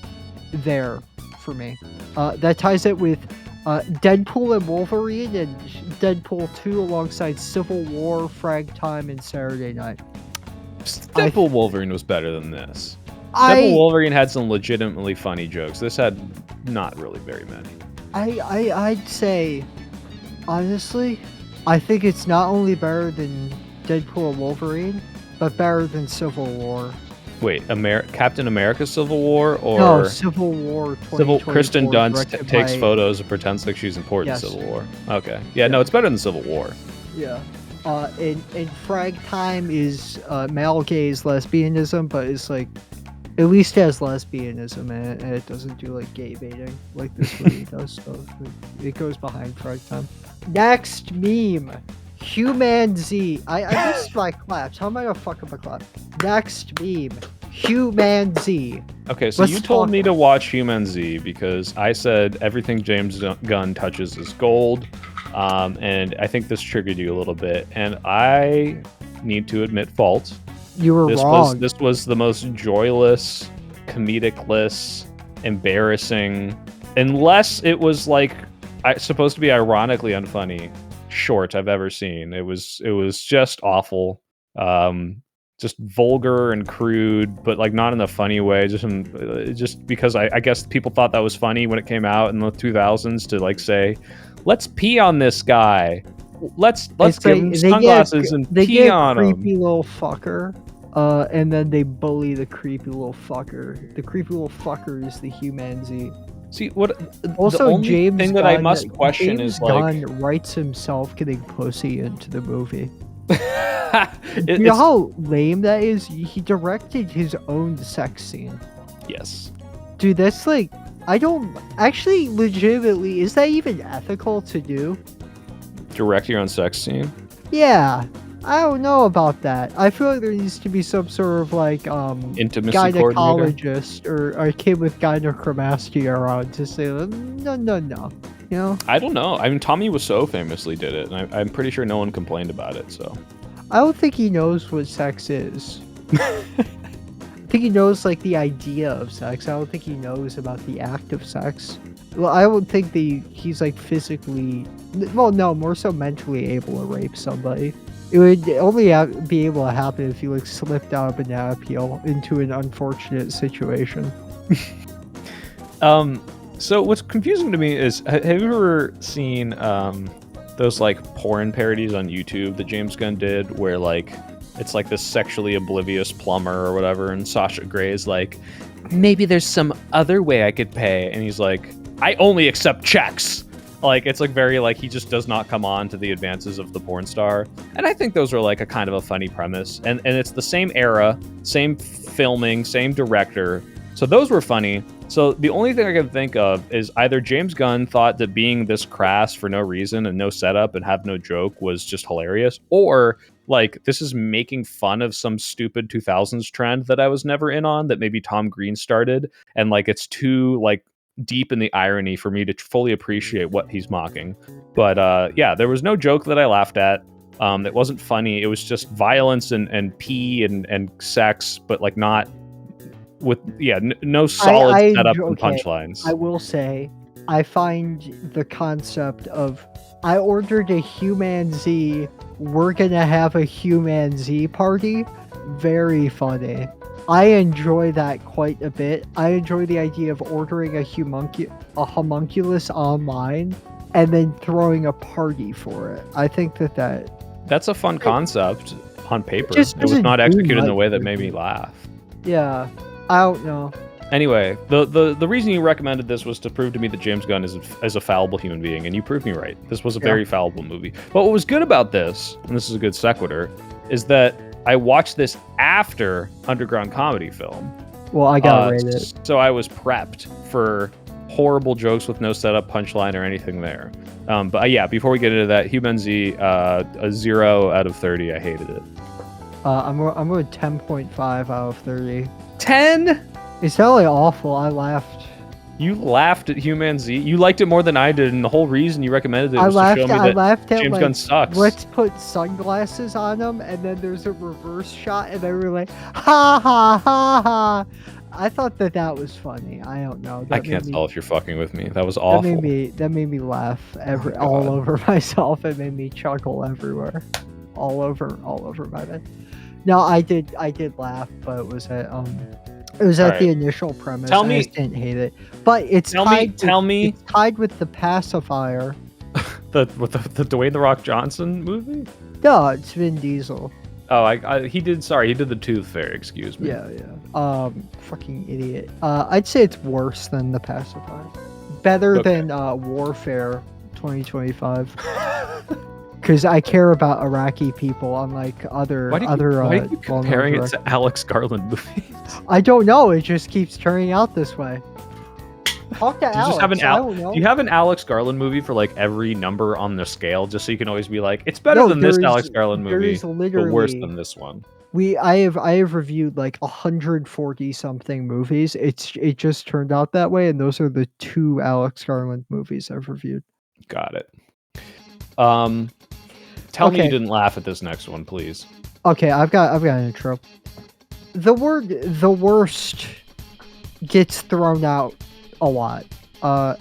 there for me. That ties it with Deadpool and Wolverine and Deadpool 2 alongside Civil War, Frag Time, and Saturday Night.
Deadpool Wolverine was better than this. Deadpool Wolverine had some legitimately funny jokes. This had not really very many.
I'd say, honestly, I think it's not only better than Deadpool and Wolverine, but better than Civil War.
Wait, Captain America Civil War or...
No, Civil War 2024.
Kristen Dunst takes photos and pretends like she's important in Civil War. Okay. Yeah, no, it's better than Civil War.
Yeah. And Frag Time is male gaze lesbianism, but it's like, at least has lesbianism and it doesn't do like gay baiting like this movie does, so it goes behind Frag Time. Next meme. Humanzee. I missed my claps. How am I gonna fuck up a clap? Next meme. Humanzee.
Okay, so you told me to watch Humanzee because I said everything James Gunn touches is gold, and I think this triggered you a little bit, and I need to admit fault.
You were wrong.
This was the most joyless, comedic-less, embarrassing, unless it was like supposed to be ironically unfunny, short I've ever seen. It was just awful. Just vulgar and crude, but like not in a funny way. Just because I guess people thought that was funny when it came out in the 2000s to like say, let's pee on this guy. Let's
It's
give
like
him sunglasses and
they
pee
get a
on
creepy
him.
little fucker, and then they bully the creepy little fucker. The creepy little fucker is the Humanzee.
See, what the
Also,
only thing that I must question
James
is like
Gunn writes himself getting pussy into the movie.
it,
You know
it's
how lame that is? He directed his own sex scene.
yes.
Dude, that's like, I don't actually legitimately, is that even ethical to do?
Direct your own sex scene.
Yeah, I don't know about that. I feel like there needs to be some sort of like
Intimacy coordinator.
gynecologist or a kid with gynecomastia around to say no, no, no. You know,
I don't know. I mean, Tommy Wiseau famously did it, and I'm pretty sure no one complained about it. So
I don't think he knows what sex is. I think he knows like the idea of sex. I don't think he knows about the act of sex. Well, I don't think he's like physically, well, no, more so mentally able to rape somebody. It would only be able to happen if you like slipped out of a banana peel into an unfortunate situation.
So what's confusing to me is, have you ever seen those like porn parodies on YouTube that James Gunn did, where like it's like this sexually oblivious plumber or whatever, and Sasha Grey's like, maybe there's some other way I could pay, and he's like, I only accept checks. Like, it's like very like he just does not come on to the advances of the porn star, and I think those are like a kind of a funny premise, and it's the same era, same filming, same director, so those were funny. So the only thing I can think of is either James Gunn thought that being this crass for no reason and no setup and have no joke was just hilarious, or like this is making fun of some stupid 2000s trend that I was never in on, that maybe Tom Green started, and like it's too like deep in the irony for me to fully appreciate what he's mocking. But yeah, there was no joke that I laughed at. It wasn't funny. It was just violence and pee and sex, but like not with no solid setup and punchlines.
I will say, I find the concept of I ordered a Humanzee, we're gonna have a Humanzee party very funny. I enjoy that quite a bit. I enjoy the idea of ordering a homunculus online and then throwing a party for it. I think
that's a fun concept on paper.
It
was not executed in the way that
for
made
me.
me laugh.
Yeah, I don't know.
Anyway, the reason you recommended this was to prove to me that James Gunn is a fallible human being, and you proved me right. This was a very fallible movie. But what was good about this, and this is a good sequitur, is that I watched this after Underground Comedy Film.
Well, I gotta rate it.
So I was prepped for horrible jokes with no setup, punchline, or anything there. But yeah, before we get into that, Humanzee, a 0 out of 30. I hated it.
I'm going 10.5 out of 30.
10?
It's totally awful. I laughed.
You laughed at Humanzee. You liked it more than I did, and the whole reason you recommended it was to show me that James Gunn sucks.
Let's put sunglasses on him, and then there's a reverse shot, and then we're like, ha ha ha ha. I thought that was funny. I don't know.
I can't tell if you're fucking with me. That was awful.
That made me laugh all over myself. It made me chuckle everywhere, all over my bed. No, I did
All
laugh, but it was at
right.
the initial premise.
Tell
I
me,
just didn't hate it, but it's tied with the pacifier.
the Dwayne the Rock Johnson movie.
No, it's Vin Diesel.
Oh, he did the Tooth Fairy. Excuse me.
Yeah. Fucking idiot. I'd say it's worse than the pacifier. Better than Warfare 2025. Because I care about Iraqi people, unlike other.
Why are you comparing it to Alex Garland movies?
I don't know. It just keeps turning out this way. Talk to Alex.
Do you have an Alex Garland movie for like every number on the scale, just so you can always be like, it's better than this Alex Garland movie, but worse than this one?
I have reviewed like 140 something movies. It just turned out that way, and those are the 2 Alex Garland movies I've reviewed.
Got it. Tell me you didn't laugh at this next one, please.
Okay, I've got an intro. The word "the worst" gets thrown out a lot.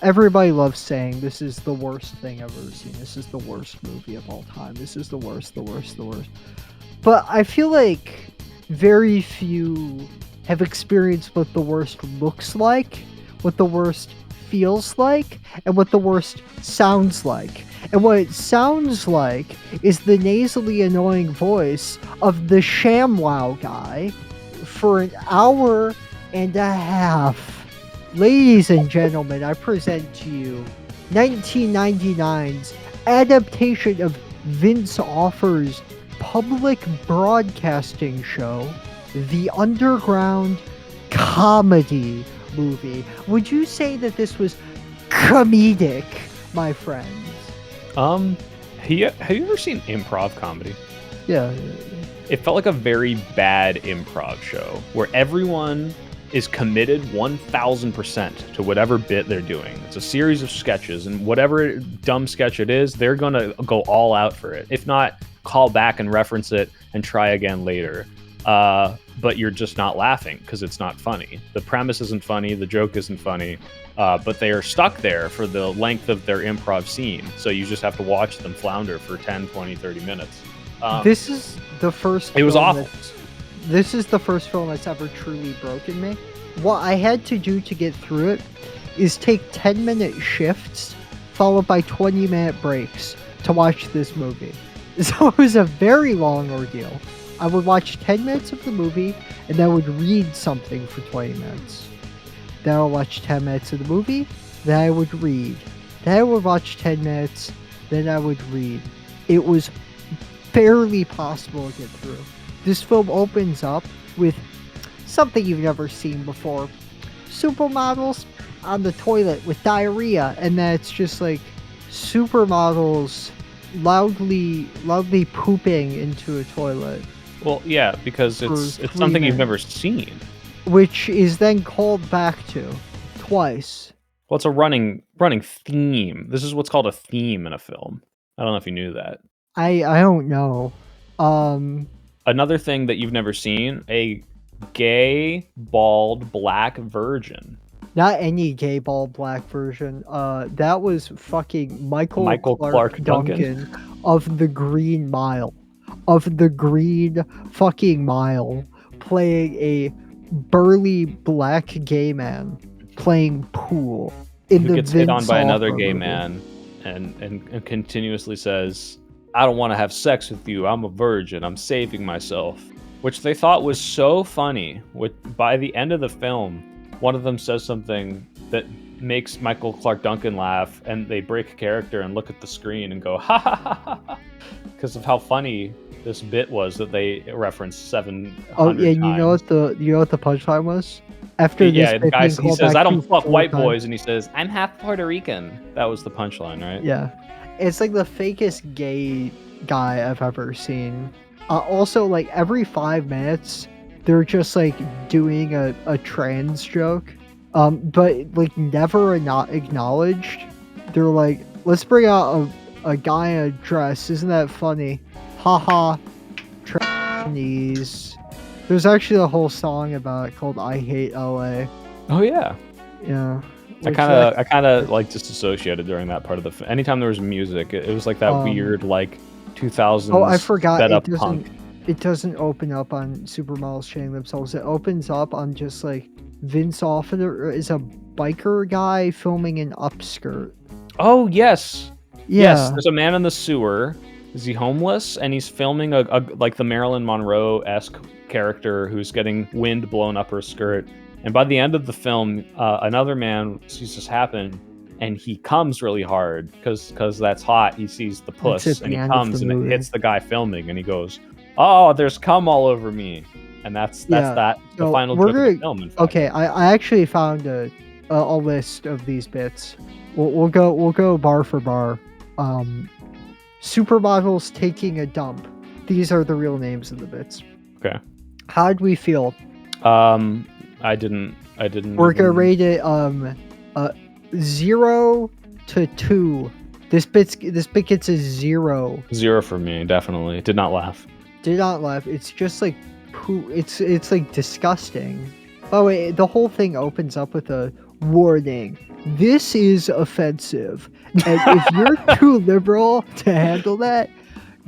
Everybody loves saying this is the worst thing I've ever seen. This is the worst movie of all time. This is the worst. But I feel like very few have experienced what the worst looks like, what the worst feels like, and what the worst sounds like. And what it sounds like is the nasally annoying voice of the ShamWow guy for an hour and a half. Ladies and gentlemen, I present to you 1999's adaptation of Vince Offer's public broadcasting show, The Underground Comedy Movie. Would you say that this was comedic, my friends?
Have you ever seen improv comedy?
Yeah.
It felt like a very bad improv show where everyone is committed 1000% to whatever bit they're doing. It's a series of sketches, and whatever dumb sketch it is, they're gonna go all out for it. If not, call back and reference it and try again later. But you're just not laughing because it's not funny. The premise isn't funny, the joke isn't funny, but they are stuck there for the length of their improv scene. So you just have to watch them flounder for 10, 20, 30 minutes.
This is the first
It was
film
awful.
This is the first film that's ever truly broken me. What I had to do to get through it is take 10-minute shifts followed by 20-minute breaks to watch this movie. So it was a very long ordeal. I would watch 10 minutes of the movie and then I would read something for 20 minutes. Then I would watch 10 minutes of the movie, then I would read. Then I would watch 10 minutes, then I would read. It was barely possible to get through. This film opens up with something you've never seen before. Supermodels on the toilet with diarrhea, and then it's just like supermodels loudly pooping into a toilet.
Well, yeah, because it's something you've never seen.
Which is then called back to twice.
Well, it's a running theme. This is what's called a theme in a film. I don't know if you knew that.
I don't know.
Another thing that you've never seen, a gay, bald, black virgin.
Not any gay bald black version. That was fucking Michael Clark Duncan of the Green Mile. Of the Green fucking Mile. Playing a burly black gay man. Playing pool. In
Who
the
gets hit on
Vince
by another
Offer
gay
movie.
man and continuously says, I don't want to have sex with you. I'm a virgin. I'm saving myself. Which they thought was so funny. By the end of the film, one of them says something that makes Michael Clark Duncan laugh, and they break character and look at the screen and go, ha ha ha ha, because of how funny this bit was that they referenced 700
Oh yeah,
times.
you know what the punchline was? After
Yeah,
this
the guy,
bit being
he
called
says,
back
I don't
to
fuck
4
white
times.
boys, and he says, I'm half Puerto Rican. That was the punchline, right?
Yeah. It's like the fakest gay guy I've ever seen. Also, like every 5 minutes, they're just like doing a trans joke, but like never not acknowledged. They're like, let's bring out a guy in a dress. Isn't that funny? Haha, trannies. There's actually a whole song about it called "I Hate LA."
Oh yeah.
Yeah.
I kind of like disassociated during that part of the. Anytime there was music, it was like that weird like 2000s.
Oh, I forgot.
sped
It
up
doesn't.
punk.
It doesn't open up on supermodels shaving themselves. It opens up on just like Vince Offer is a biker guy filming an upskirt.
Oh yes,
Yeah.
yes. There's a man in the sewer. Is he homeless? And he's filming a like the Marilyn Monroe-esque character who's getting wind blown up her skirt. And by the end of the film, another man sees this happen, and he comes really hard because that's hot. He sees the puss,
at
and
the
he
end of
comes
the
and it
movie.
hits the guy filming, and he goes, "Oh, there's cum all over me," and that's
Yeah,
the
so
final
we're
joke of the
gonna-
film. In fact.
Okay, I actually found a list of these bits. We'll go bar for bar. Supermodels taking a dump. These are the real names of the bits.
Okay.
How'd we feel?
I didn't.
We're gonna
even-
rate it 0 to 2. This bit gets a 0.
0 for me. Definitely did not laugh.
Did not laugh. It's just like poo. It's like disgusting. Oh wait, the whole thing opens up with a warning. This is offensive, and if you're too liberal to handle that,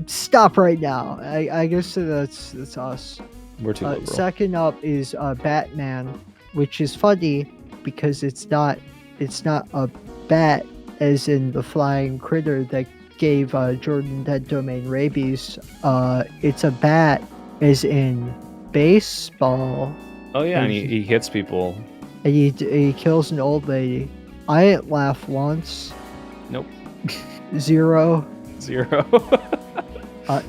Stop right now. I guess that's us.
We're too liberal.
Second up is Batman, which is funny because it's not a bat as in the flying critter that gave Jordan Dead Domain rabies. It's a bat as in baseball,
Oh yeah, and
and
he hits people.
he kills an old lady. I didn't laugh once.
Nope.
0.
0.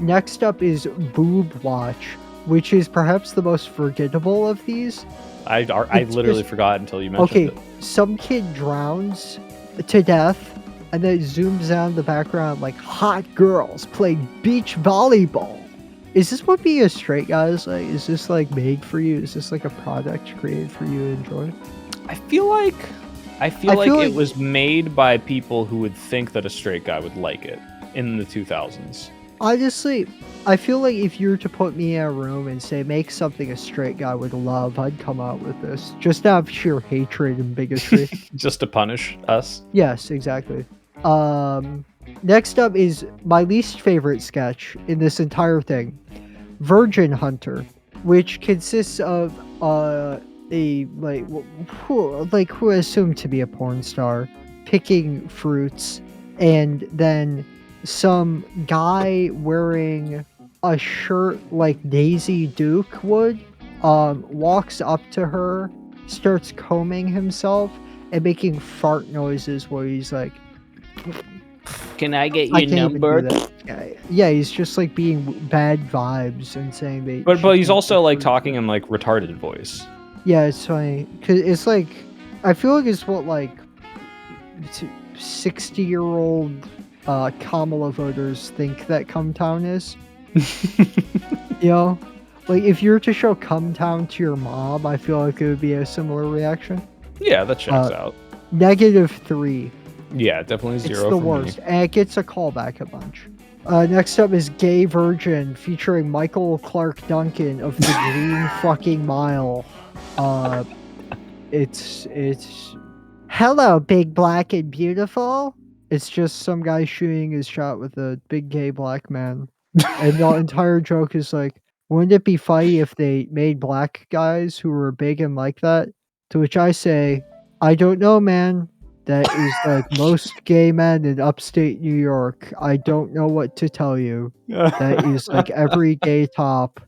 Next up is Boob Watch, which is perhaps the most forgettable of these.
I
It's
literally
just-
forgot until you mentioned
Okay,
it.
some kid drowns to death, and then it zooms out in the background like hot girls playing beach volleyball. Is this what being a straight guy is like? Is this like made for you? Is this like a product created for you to enjoy?
I feel like
feel
it
like-
was made by people who would think that a straight guy would like it in the 2000s.
Honestly, I feel like if you were to put me in a room and say make something a straight guy would love, I'd come out with this. Just out of sheer hatred and bigotry.
Just to punish us.
Yes, exactly. Next up is my least favorite sketch in this entire thing, Virgin Hunter, which consists of a who I assume to be a porn star picking fruits, and then some guy wearing a shirt like Daisy Duke would walks up to her, starts combing himself and making fart noises where he's like,
Can I get
I can't even do that. Yeah, he's just like being bad vibes and saying they.
But
she
he's
can't
also
eat
like
fruit.
talking in like retarded voice.
Yeah, it's funny because it's like I feel like it's what like 60-year-old Kamala voters think that Cumtown is. You know, like if you were to show Cumtown to your mom, I feel like it would be a similar reaction.
Yeah, that checks out.
-3.
Yeah, definitely 0
It's the
for
worst,
me.
and it gets a callback a bunch. Next up is Gay Virgin featuring Michael Clark Duncan of the Green Fucking Mile. It's hello, big black and beautiful. It's just some guy shooting his shot with a big gay black man, and the entire joke is like, wouldn't it be funny if they made black guys who were big and like that? To which I say, I don't know, man. That is like most gay men in upstate New York. I don't know what to tell you. That is like every gay top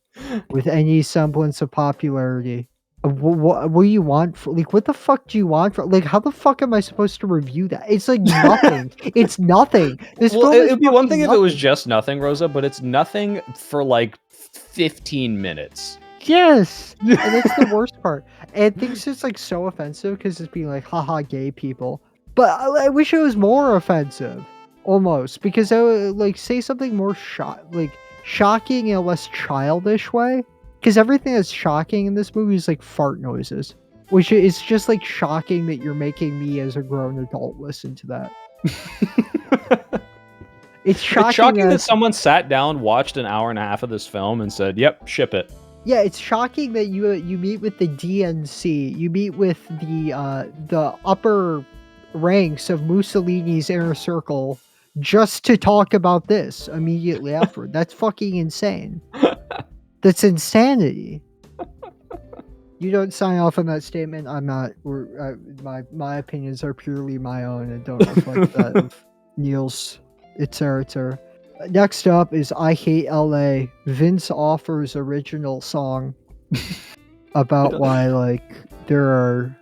with any semblance of popularity. What do you want? Like, what the fuck do you want? Like, how the fuck am I supposed to review that? It's like nothing. It's nothing. This
Well,
film is
it'd be one
fucking
thing if it was
nothing.
just nothing, Rosa, but it's nothing for like 15 minutes.
Yes, and that's the worst part. And it thinks it's like so offensive because it's being like, haha, gay people. But I wish it was more offensive, almost, because I would like say something more shocking in a less childish way. Because everything that's shocking in this movie is like fart noises, which is just like shocking that you're making me as a grown adult listen to that. It's shocking,
It's shocking that
that
someone sat down, watched an hour and a half of this film, and said, "Yep, ship it."
yeah, it's shocking that you meet with the DNC, you meet with the upper ranks of Mussolini's inner circle just to talk about this immediately afterward. That's fucking insane. That's insanity. You don't sign off on that statement. I'm not. My opinions are purely my own and don't reflect that of Neil's. Etc. Next up is I Hate LA. Vince offers original song about why like there are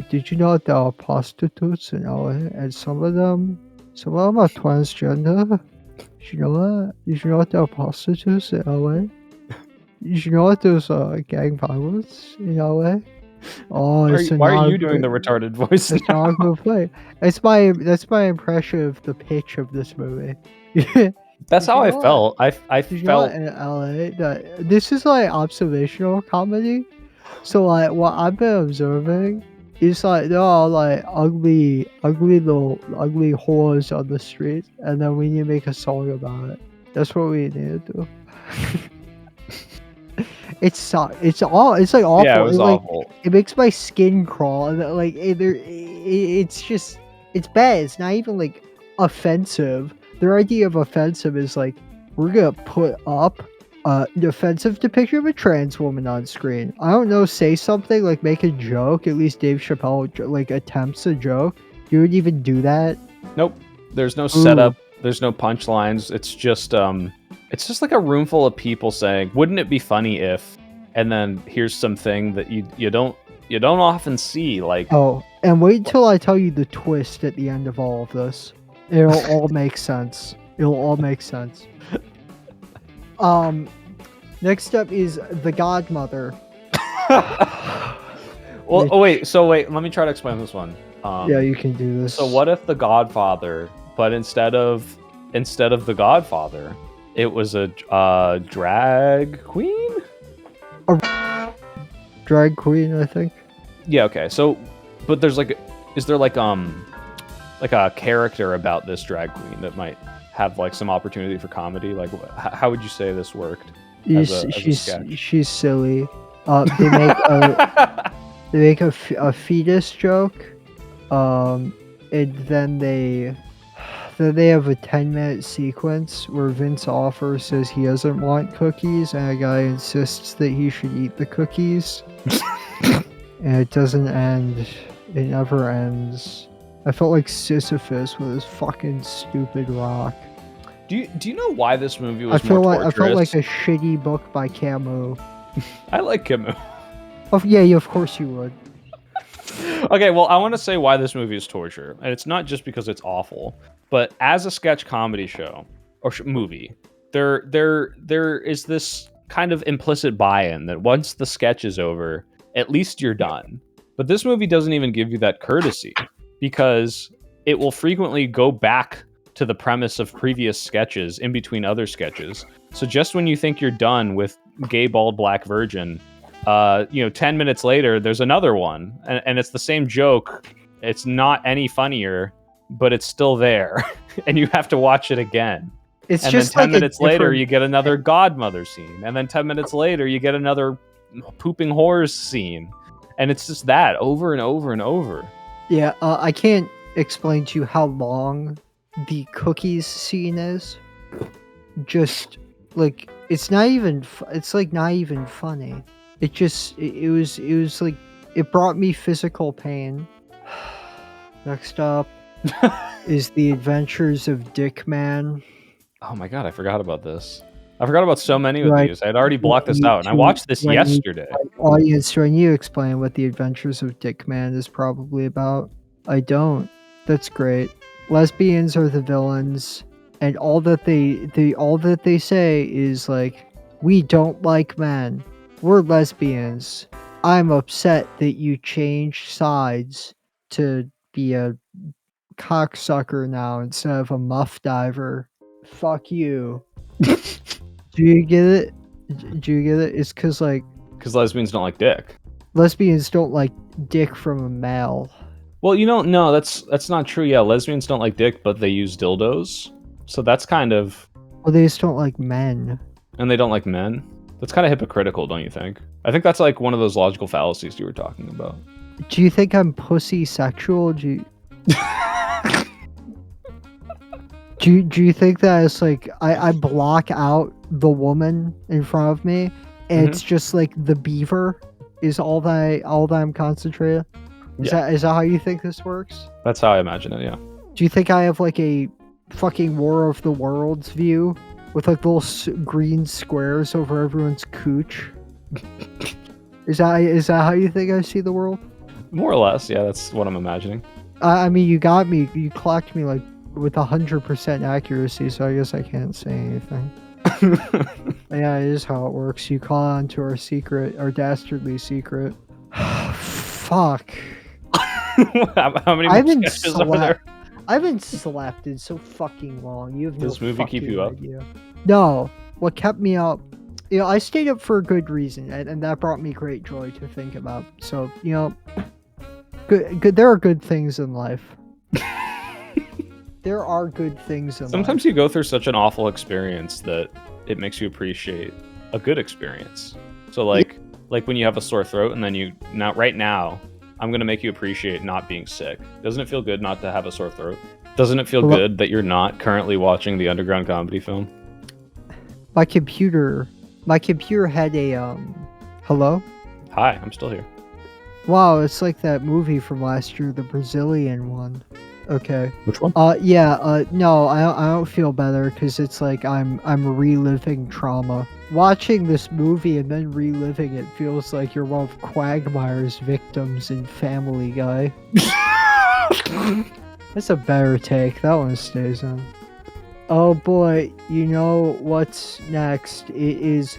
did you know there are prostitutes in LA and some of them are transgender? Did you know that? Did you know there are prostitutes in LA? Did you know that there's gang violence in LA? Oh,
Why are you doing the retarded voice?
It's not a good play. That's my impression of the pitch of this movie.
That's how I felt. I
Did you know
felt.
what, in LA that this is like observational comedy. So like what I've been observing is like there are like ugly whores on the street, and then we need to make a song about it. That's what we need to do. It's like awful.
Yeah, it was
like,
awful.
it makes my skin crawl, and like it's just it's bad. It's not even like offensive. their idea of offensive is like, we're gonna put up an offensive depiction of a trans woman on screen. I don't know, say something like make a joke. At least Dave Chappelle like attempts a joke. You would even do that?
Nope. There's no
Ooh.
setup. There's no punchlines. It's just like a room full of people saying, "Wouldn't it be funny if?" And then here's something that you don't often see. Like,
Oh, and wait until I tell you the twist at the end of all of this. It'll all make sense. It'll all make sense. Next up is The Godmother.
well, wait. Let me try to explain this one.
Yeah, you can do this.
So what if The Godfather, but instead of The Godfather, it was a drag queen?
Drag queen, I think.
Yeah. Okay. So, but there's like, is there like a character about this drag queen that might have like some opportunity for comedy? Like, how would you say this worked?
She's silly. They make a fetus joke, and then they have a 10-minute sequence where Vince Offer says he doesn't want cookies, and a guy insists that he should eat the cookies, and it doesn't end. It never ends. I felt like Sisyphus with his fucking stupid rock.
Do you know why this movie was
I felt
torturous?
like a shitty book by Camus.
I like Camus.
Oh yeah, of course you would.
Okay, well, I want to say why this movie is torture, and it's not just because it's awful, but as a sketch comedy show or movie, there is this kind of implicit buy-in that once the sketch is over, at least you're done. But this movie doesn't even give you that courtesy, because it will frequently go back to the premise of previous sketches in between other sketches. So just when you think you're done with Gay Bald Black Virgin, 10 minutes later, there's another one, and it's the same joke. It's not any funnier, but it's still there, and you have to watch it again.
It's
and
just
then 10
like
minutes later, you get another godmother scene, and then 10 minutes later, you get another pooping whores scene, and it's just that over and over and over.
Yeah, I can't explain to you how long the cookies scene is. Just like it's not even. It's like not even funny. It just it was like it brought me physical pain. Next up is The Adventures of Dick Man.
Oh my god, I forgot about this. I forgot about so many of these. I had already blocked this out, and I watched this yesterday.
Audience, do I need to explain what The Adventures of Dick Man is probably about? I don't. That's great. Lesbians are the villains, and all that they say is like, we don't like men. We're lesbians. I'm upset that you changed sides to be a cocksucker now instead of a muff diver. Fuck you. Do you get it? Do you get it? It's because
lesbians don't like dick.
Lesbians don't like dick from a male.
Well, no, that's not true. Yeah, lesbians don't like dick, but they use dildos. So that's kind of...
Well, they just don't like men.
And they don't like men? That's kind of hypocritical, don't you think? I think that's like one of those logical fallacies you were talking about.
Do you think I'm pussy sexual? Do you think that it's like I block out the woman in front of me and it's just like the beaver is all that I'm concentrated? Is that how you think this works?
That's how I imagine it, yeah.
Do you think I have like a fucking War of the Worlds view with like little green squares over everyone's cooch? Is that how you think I see the world?
More or less, yeah, that's what I'm imagining.
I mean, you got me. You clocked me like with 100% accuracy, so I guess I can't say anything. Yeah, it is how it works. You call on to our secret, our dastardly secret. Fuck.
How many sketches are there?
I haven't slept in so fucking long. You have
Does this movie keep you up?
Idea. No. What kept me up? I stayed up for a good reason, and that brought me great joy to think about. So, good. There are good things in life. There are good things in life.
Sometimes you go through such an awful experience that it makes you appreciate a good experience. So like when you have a sore throat and then right now, I'm going to make you appreciate not being sick. Doesn't it feel good not to have a sore throat? Doesn't it feel
Hello?
good that you're not currently watching the underground comedy film?
My computer had a hello?
Hi, I'm still here.
Wow, it's like that movie from last year, the Brazilian one. Okay.
Which one?
No, I don't feel better because it's like I'm reliving trauma. Watching this movie and then reliving it feels like you're one of Quagmire's victims in Family Guy. That's a better take. That one stays in. Oh boy, you know what's next? It is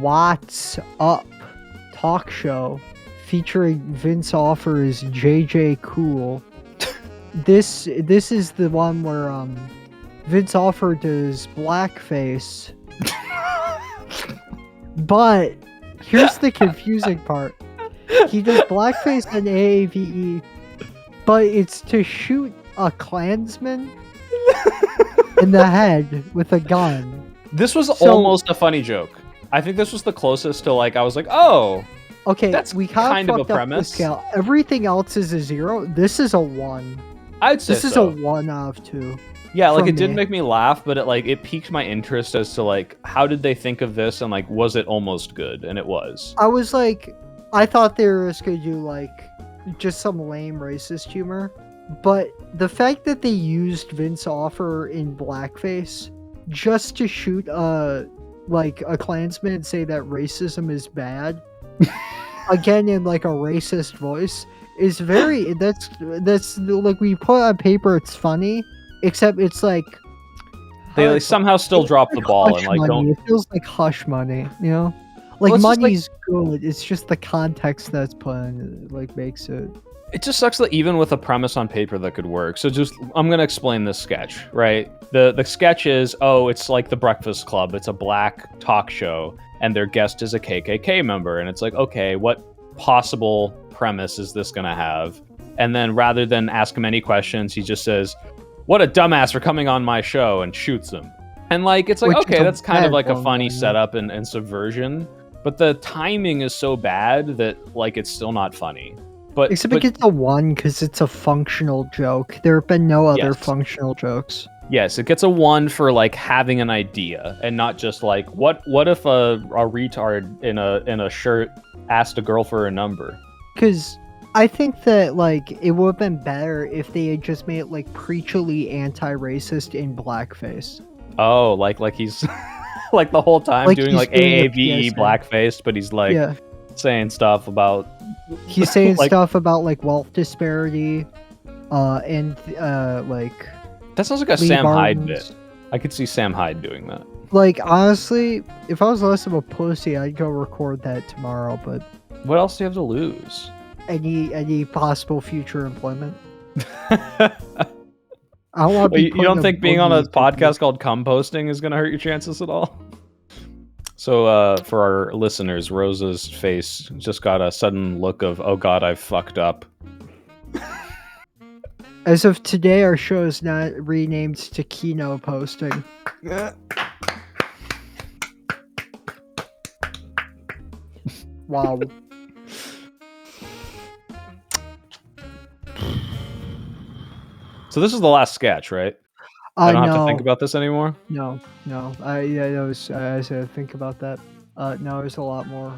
What's Up talk show featuring Vince Offer as JJ Cool. This is the one where Vince Offer does blackface. But here's the confusing part. He does blackface in AAVE, but it's to shoot a Klansman in the head with a gun.
This was almost a funny joke. I think this was the closest to like I was like, oh,
okay,
that's
we
kind of a
fucked up the
premise.
scale. Everything else is a 0. This is a 1.
I'd say
this is
so.
a 1 out of 2.
Yeah, like
from
it didn't
me.
make me laugh, but it piqued my interest as to like how did they think of this and like was it almost good? And it was.
I was like, I thought they were just gonna do like just some lame racist humor, but the fact that they used Vince Offer in blackface just to shoot like a Klansman and say that racism is bad, again in like a racist voice, is very that's like we put on paper it's funny, except it's like
They like, somehow still drop the ball and like
money.
don't.
It feels like hush money, you know? Like
Well, it's just,
money's good. It's just the context that's put in it, like makes it.
It just sucks that even with a premise on paper that could work. So just I'm gonna explain this sketch, right? The sketch is it's like the Breakfast Club. It's a black talk show, and their guest is a KKK member, and it's like, okay, what possible premise is this gonna have? And then rather than ask him any questions, he just says, "What a dumbass for coming on my show," and shoots him. And like it's like,
Which is
okay,
a
that's kind of
bad
like a
one,
funny
yeah.
setup and subversion. But the timing is so bad that like it's still not funny.
Except it gets a 1 because it's a functional joke. There have been no other
Yes.
functional jokes.
Yes, it gets a 1 for like having an idea and not just like what if a retard in a shirt asked a girl for a number.
Because I think that like it would have been better if they had just made it like preachily anti-racist in blackface.
Oh, like he's like the whole time
Like
doing
he's
like
doing a
AAVE
PSA.
blackface, but he's like
Yeah,
saying stuff about
he's saying
like,
stuff about like wealth disparity, and like
that sounds like a
Lee
Sam Hyde
Barnes.
bit. I could see Sam Hyde doing that.
Like honestly, if I was less of a pussy, I'd go record that tomorrow. But
What else do you have to lose?
any possible future employment. I don't want to be.
You don't think being on a
boogies
podcast called Composting is going to hurt your chances at all? So, for our listeners, Rosa's face just got a sudden look of, oh god, I've fucked up.
As of today, our show is not renamed to Kino Posting. Wow.
So this is the last sketch, right? I don't have to
No.
think about this anymore?
No. I said think about that. No, there's a lot more.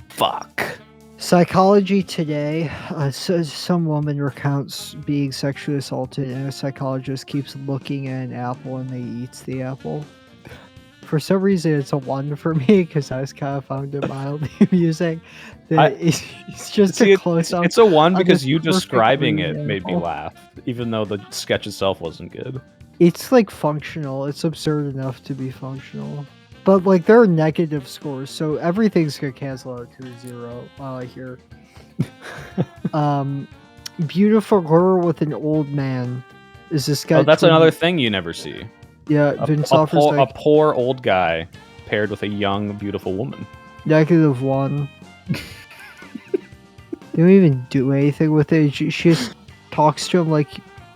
Fuck.
Psychology Today. Says some woman recounts being sexually assaulted, and a psychologist keeps looking at an apple and they eats the apple. For some reason, it's a 1 for me because I was kind of found it mildly amusing. It's just a close up.
It's a 1
on
because
this
you
perfect
describing
green
it made me
apple.
laugh, even though the sketch itself wasn't good.
It's like functional. It's absurd enough to be functional. But like there are negative scores, so everything's gonna cancel out to a 0 while I hear. Beautiful girl with an old man is this guy.
Oh, that's another thing you never see.
Yeah, Vince offers
A
like
poor old guy paired with a young, beautiful woman.
-1. They don't even do anything with it. She just talks to him like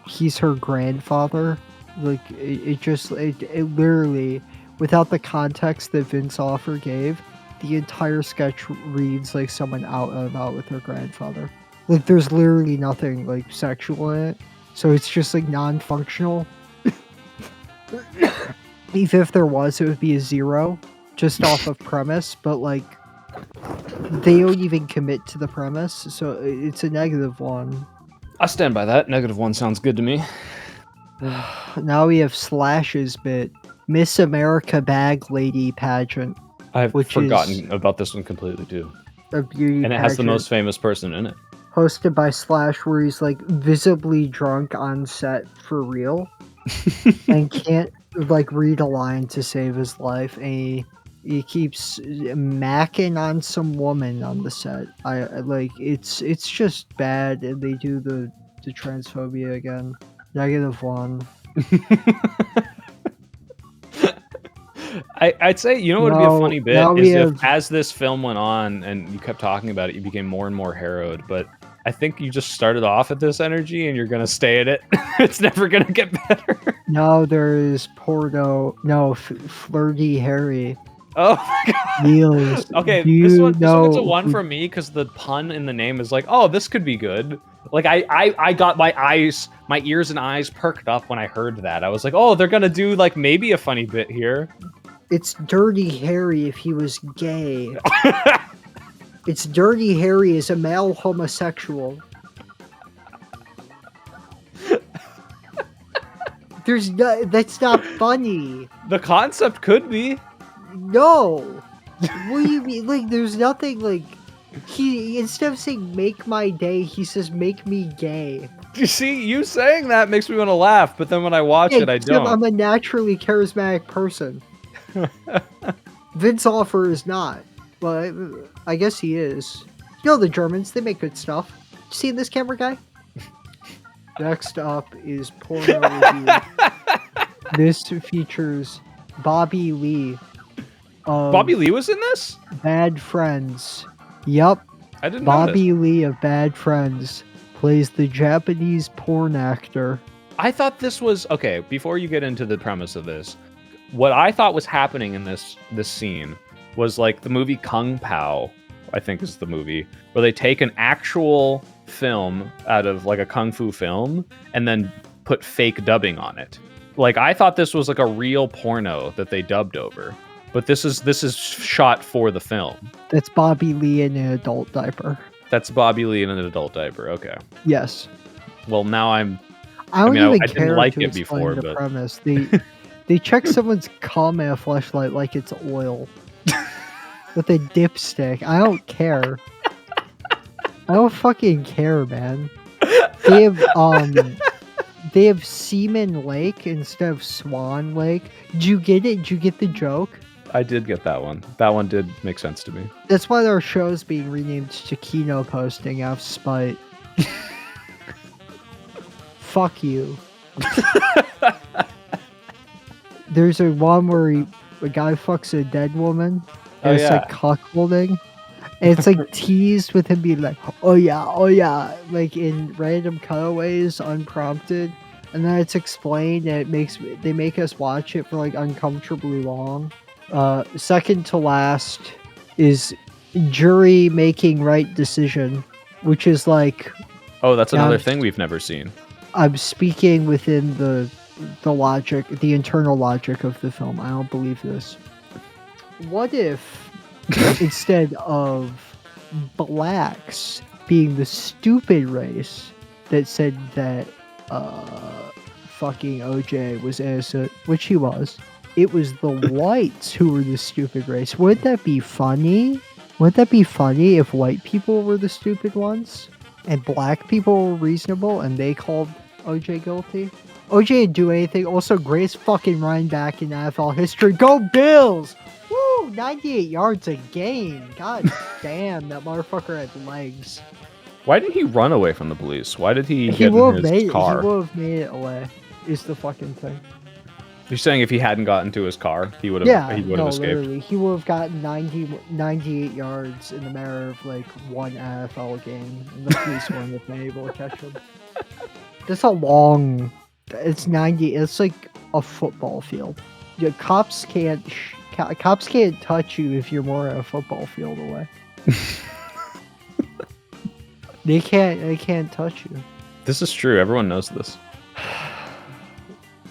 he's her grandfather. Like it literally, without the context that Vince Offer gave, the entire sketch reads like someone out and about with her grandfather. Like there's literally nothing like sexual in it. So it's just like non-functional. Even if there was, it would be a 0 just off of premise, but like they don't even commit to the premise, so it's a -1.
I stand by that. -1 sounds good to me.
Now we have Slash's bit, Miss America Bag Lady pageant,
I've
which
forgotten about this one completely too.
is a beauty
And it
pageant
has the most famous person in it.
hosted by Slash, where he's like visibly drunk on set for real and can't like read a line to save his life, and he keeps macking on some woman on the set. I like it's just bad, and they do the transphobia again. -1.
I'd say, you know what would be a funny bit
now
is
we
if
have
as this film went on and you kept talking about it, you became more and more harrowed. But I think you just started off at this energy and you're gonna stay at it. It's never gonna get better.
now there's porno. No, flirty Harry.
Oh my god.
Neils,
Okay,
do
this
you
one gets a
know
1 from me because the pun in the name is like, oh, this could be good. Like I got my ears and eyes perked up when I heard that. I was like, oh, they're gonna do like maybe a funny bit here.
It's Dirty Harry if he was gay. It's Dirty Harry as a male homosexual. That's not funny.
The concept could be.
No. What do you mean? Like, there's nothing like he instead of saying "make my day," he says "make me gay."
You see, you saying that makes me want to laugh, but then when I watch it, I don't.
I'm a naturally charismatic person. Vince Offer is not, but I guess he is. You know the Germans, they make good stuff. See this camera guy? Next up is porno review. This features Bobby Lee.
Bobby Lee was in this?
Bad Friends. Yup.
I didn't know
Bobby Lee of Bad Friends plays the Japanese porn actor.
I thought this was okay. Before you get into the premise of this, what I thought was happening in this scene was like the movie Kung Pao, I think is the movie, where they take an actual film out of like a kung fu film and then put fake dubbing on it. Like I thought this was like a real porno that they dubbed over, but this is shot for the film.
That's Bobby Lee in an adult diaper.
That's Bobby Lee in an adult diaper. Okay.
Yes.
Well, now I
didn't
like it before,
the
but
premise. They check someone's cum in a fleshlight like it's oil with a dipstick. I don't care. I don't fucking care, man. They have Seaman Lake instead of Swan Lake. Did you get it? Did you get the joke?
I did get that one. That one did make sense to me.
That's why our show's being renamed to Kino Posting out of spite. Fuck you. There's a one where a guy fucks a dead woman. And it's like cuckolding. And it's like teased with him being like, oh yeah, like in random cutaways, unprompted. And then it's explained and they make us watch it for like uncomfortably long. Second to last is jury making right decision, which is like,
oh, that's another thing we've never seen.
I'm speaking within the logic, the internal logic of the film. I don't believe this. What if instead of blacks being the stupid race that said that fucking OJ was innocent, which he was, it was the whites who were the stupid race? Wouldn't that be funny? Wouldn't that be funny if white people were the stupid ones and black people were reasonable and they called OJ guilty? OJ didn't do anything. Also, greatest fucking running back in NFL history. Go Bills! Woo! 98 yards a game. God damn, that motherfucker had legs.
Why did he run away from the police? Why did he get in his car?
He would have made it away, is the fucking thing.
You're saying if he hadn't gotten to his car, he would have escaped?
Literally. He would have gotten 98 yards in the matter of like one NFL game, and the police wouldn't have been able to catch him. That's a long... It's 90... It's like a football field. Yeah, cops can't touch you if you're more than a football field away. They can't touch you.
This is true. Everyone knows this.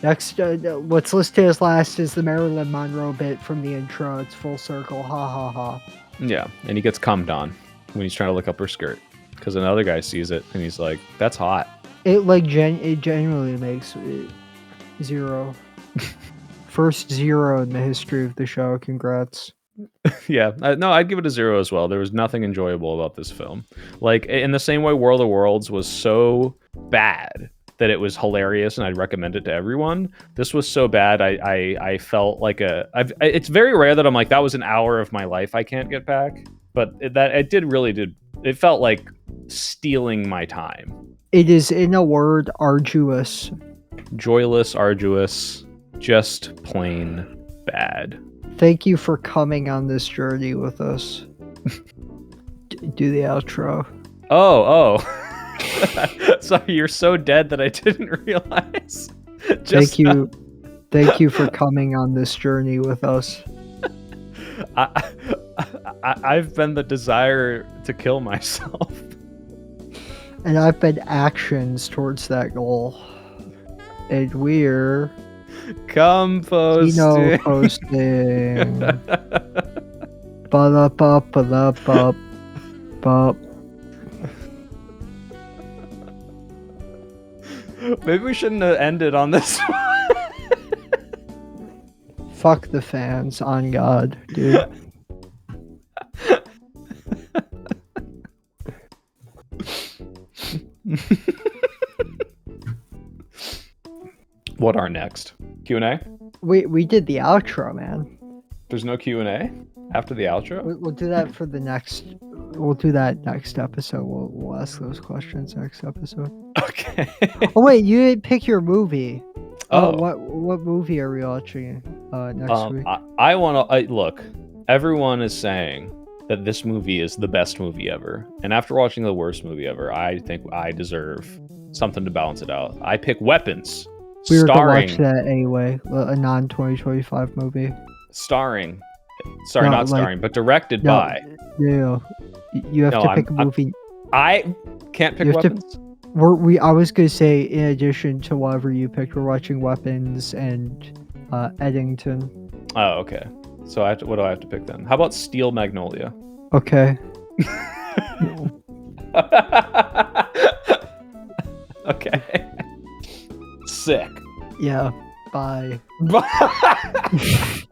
Next, what's listed as last is the Marilyn Monroe bit from the intro. It's full circle. Ha ha ha.
Yeah, and he gets cummed on when he's trying to look up her skirt because another guy sees it and he's like, "That's hot."
It it genuinely makes it 0. First 0 in the history of the show. Congrats.
Yeah, no, I'd give it a 0 as well. There was nothing enjoyable about this film. Like, in the same way World of Worlds was so bad that it was hilarious and I'd recommend it to everyone. This was so bad, I felt like it's very rare that I'm like, that was an hour of my life I can't get back. But it felt like stealing my time.
It is, in a word, arduous.
Joyless, arduous, just plain bad.
Thank you for coming on this journey with us. Do the outro.
Oh. Sorry, you're so dead that I didn't realize.
Thank you for coming on this journey with us.
I've been the desire to kill myself.
And I've been actions towards that goal. And we're...
composting.
Posting. Ba-da-ba-ba-da-ba-ba.
Maybe we shouldn't have ended on this one.
Fuck the fans, on God, dude.
What are next? Q&A?
We did the outro, man.
There's no Q&A after the outro?
We'll do that for the next... We'll do that next episode. We'll ask those questions next episode.
Okay.
Oh wait, you didn't pick your movie.
Oh.
What movie are we watching next week?
I want to... Look, everyone is saying that this movie is the best movie ever. And after watching the worst movie ever, I think I deserve something to balance it out. I pick Weapons.
We were gonna watch that anyway. A non-2025 movie.
Starring. Sorry, not starring, but directed by.
Yeah. You have to pick a movie.
I can't pick Weapons.
I was gonna say, in addition to whatever you picked, we're watching Weapons and Eddington.
Oh, okay. So what do I have to pick then? How about Steel Magnolia?
Okay.
Okay. Sick.
Yeah. Bye.
Bye.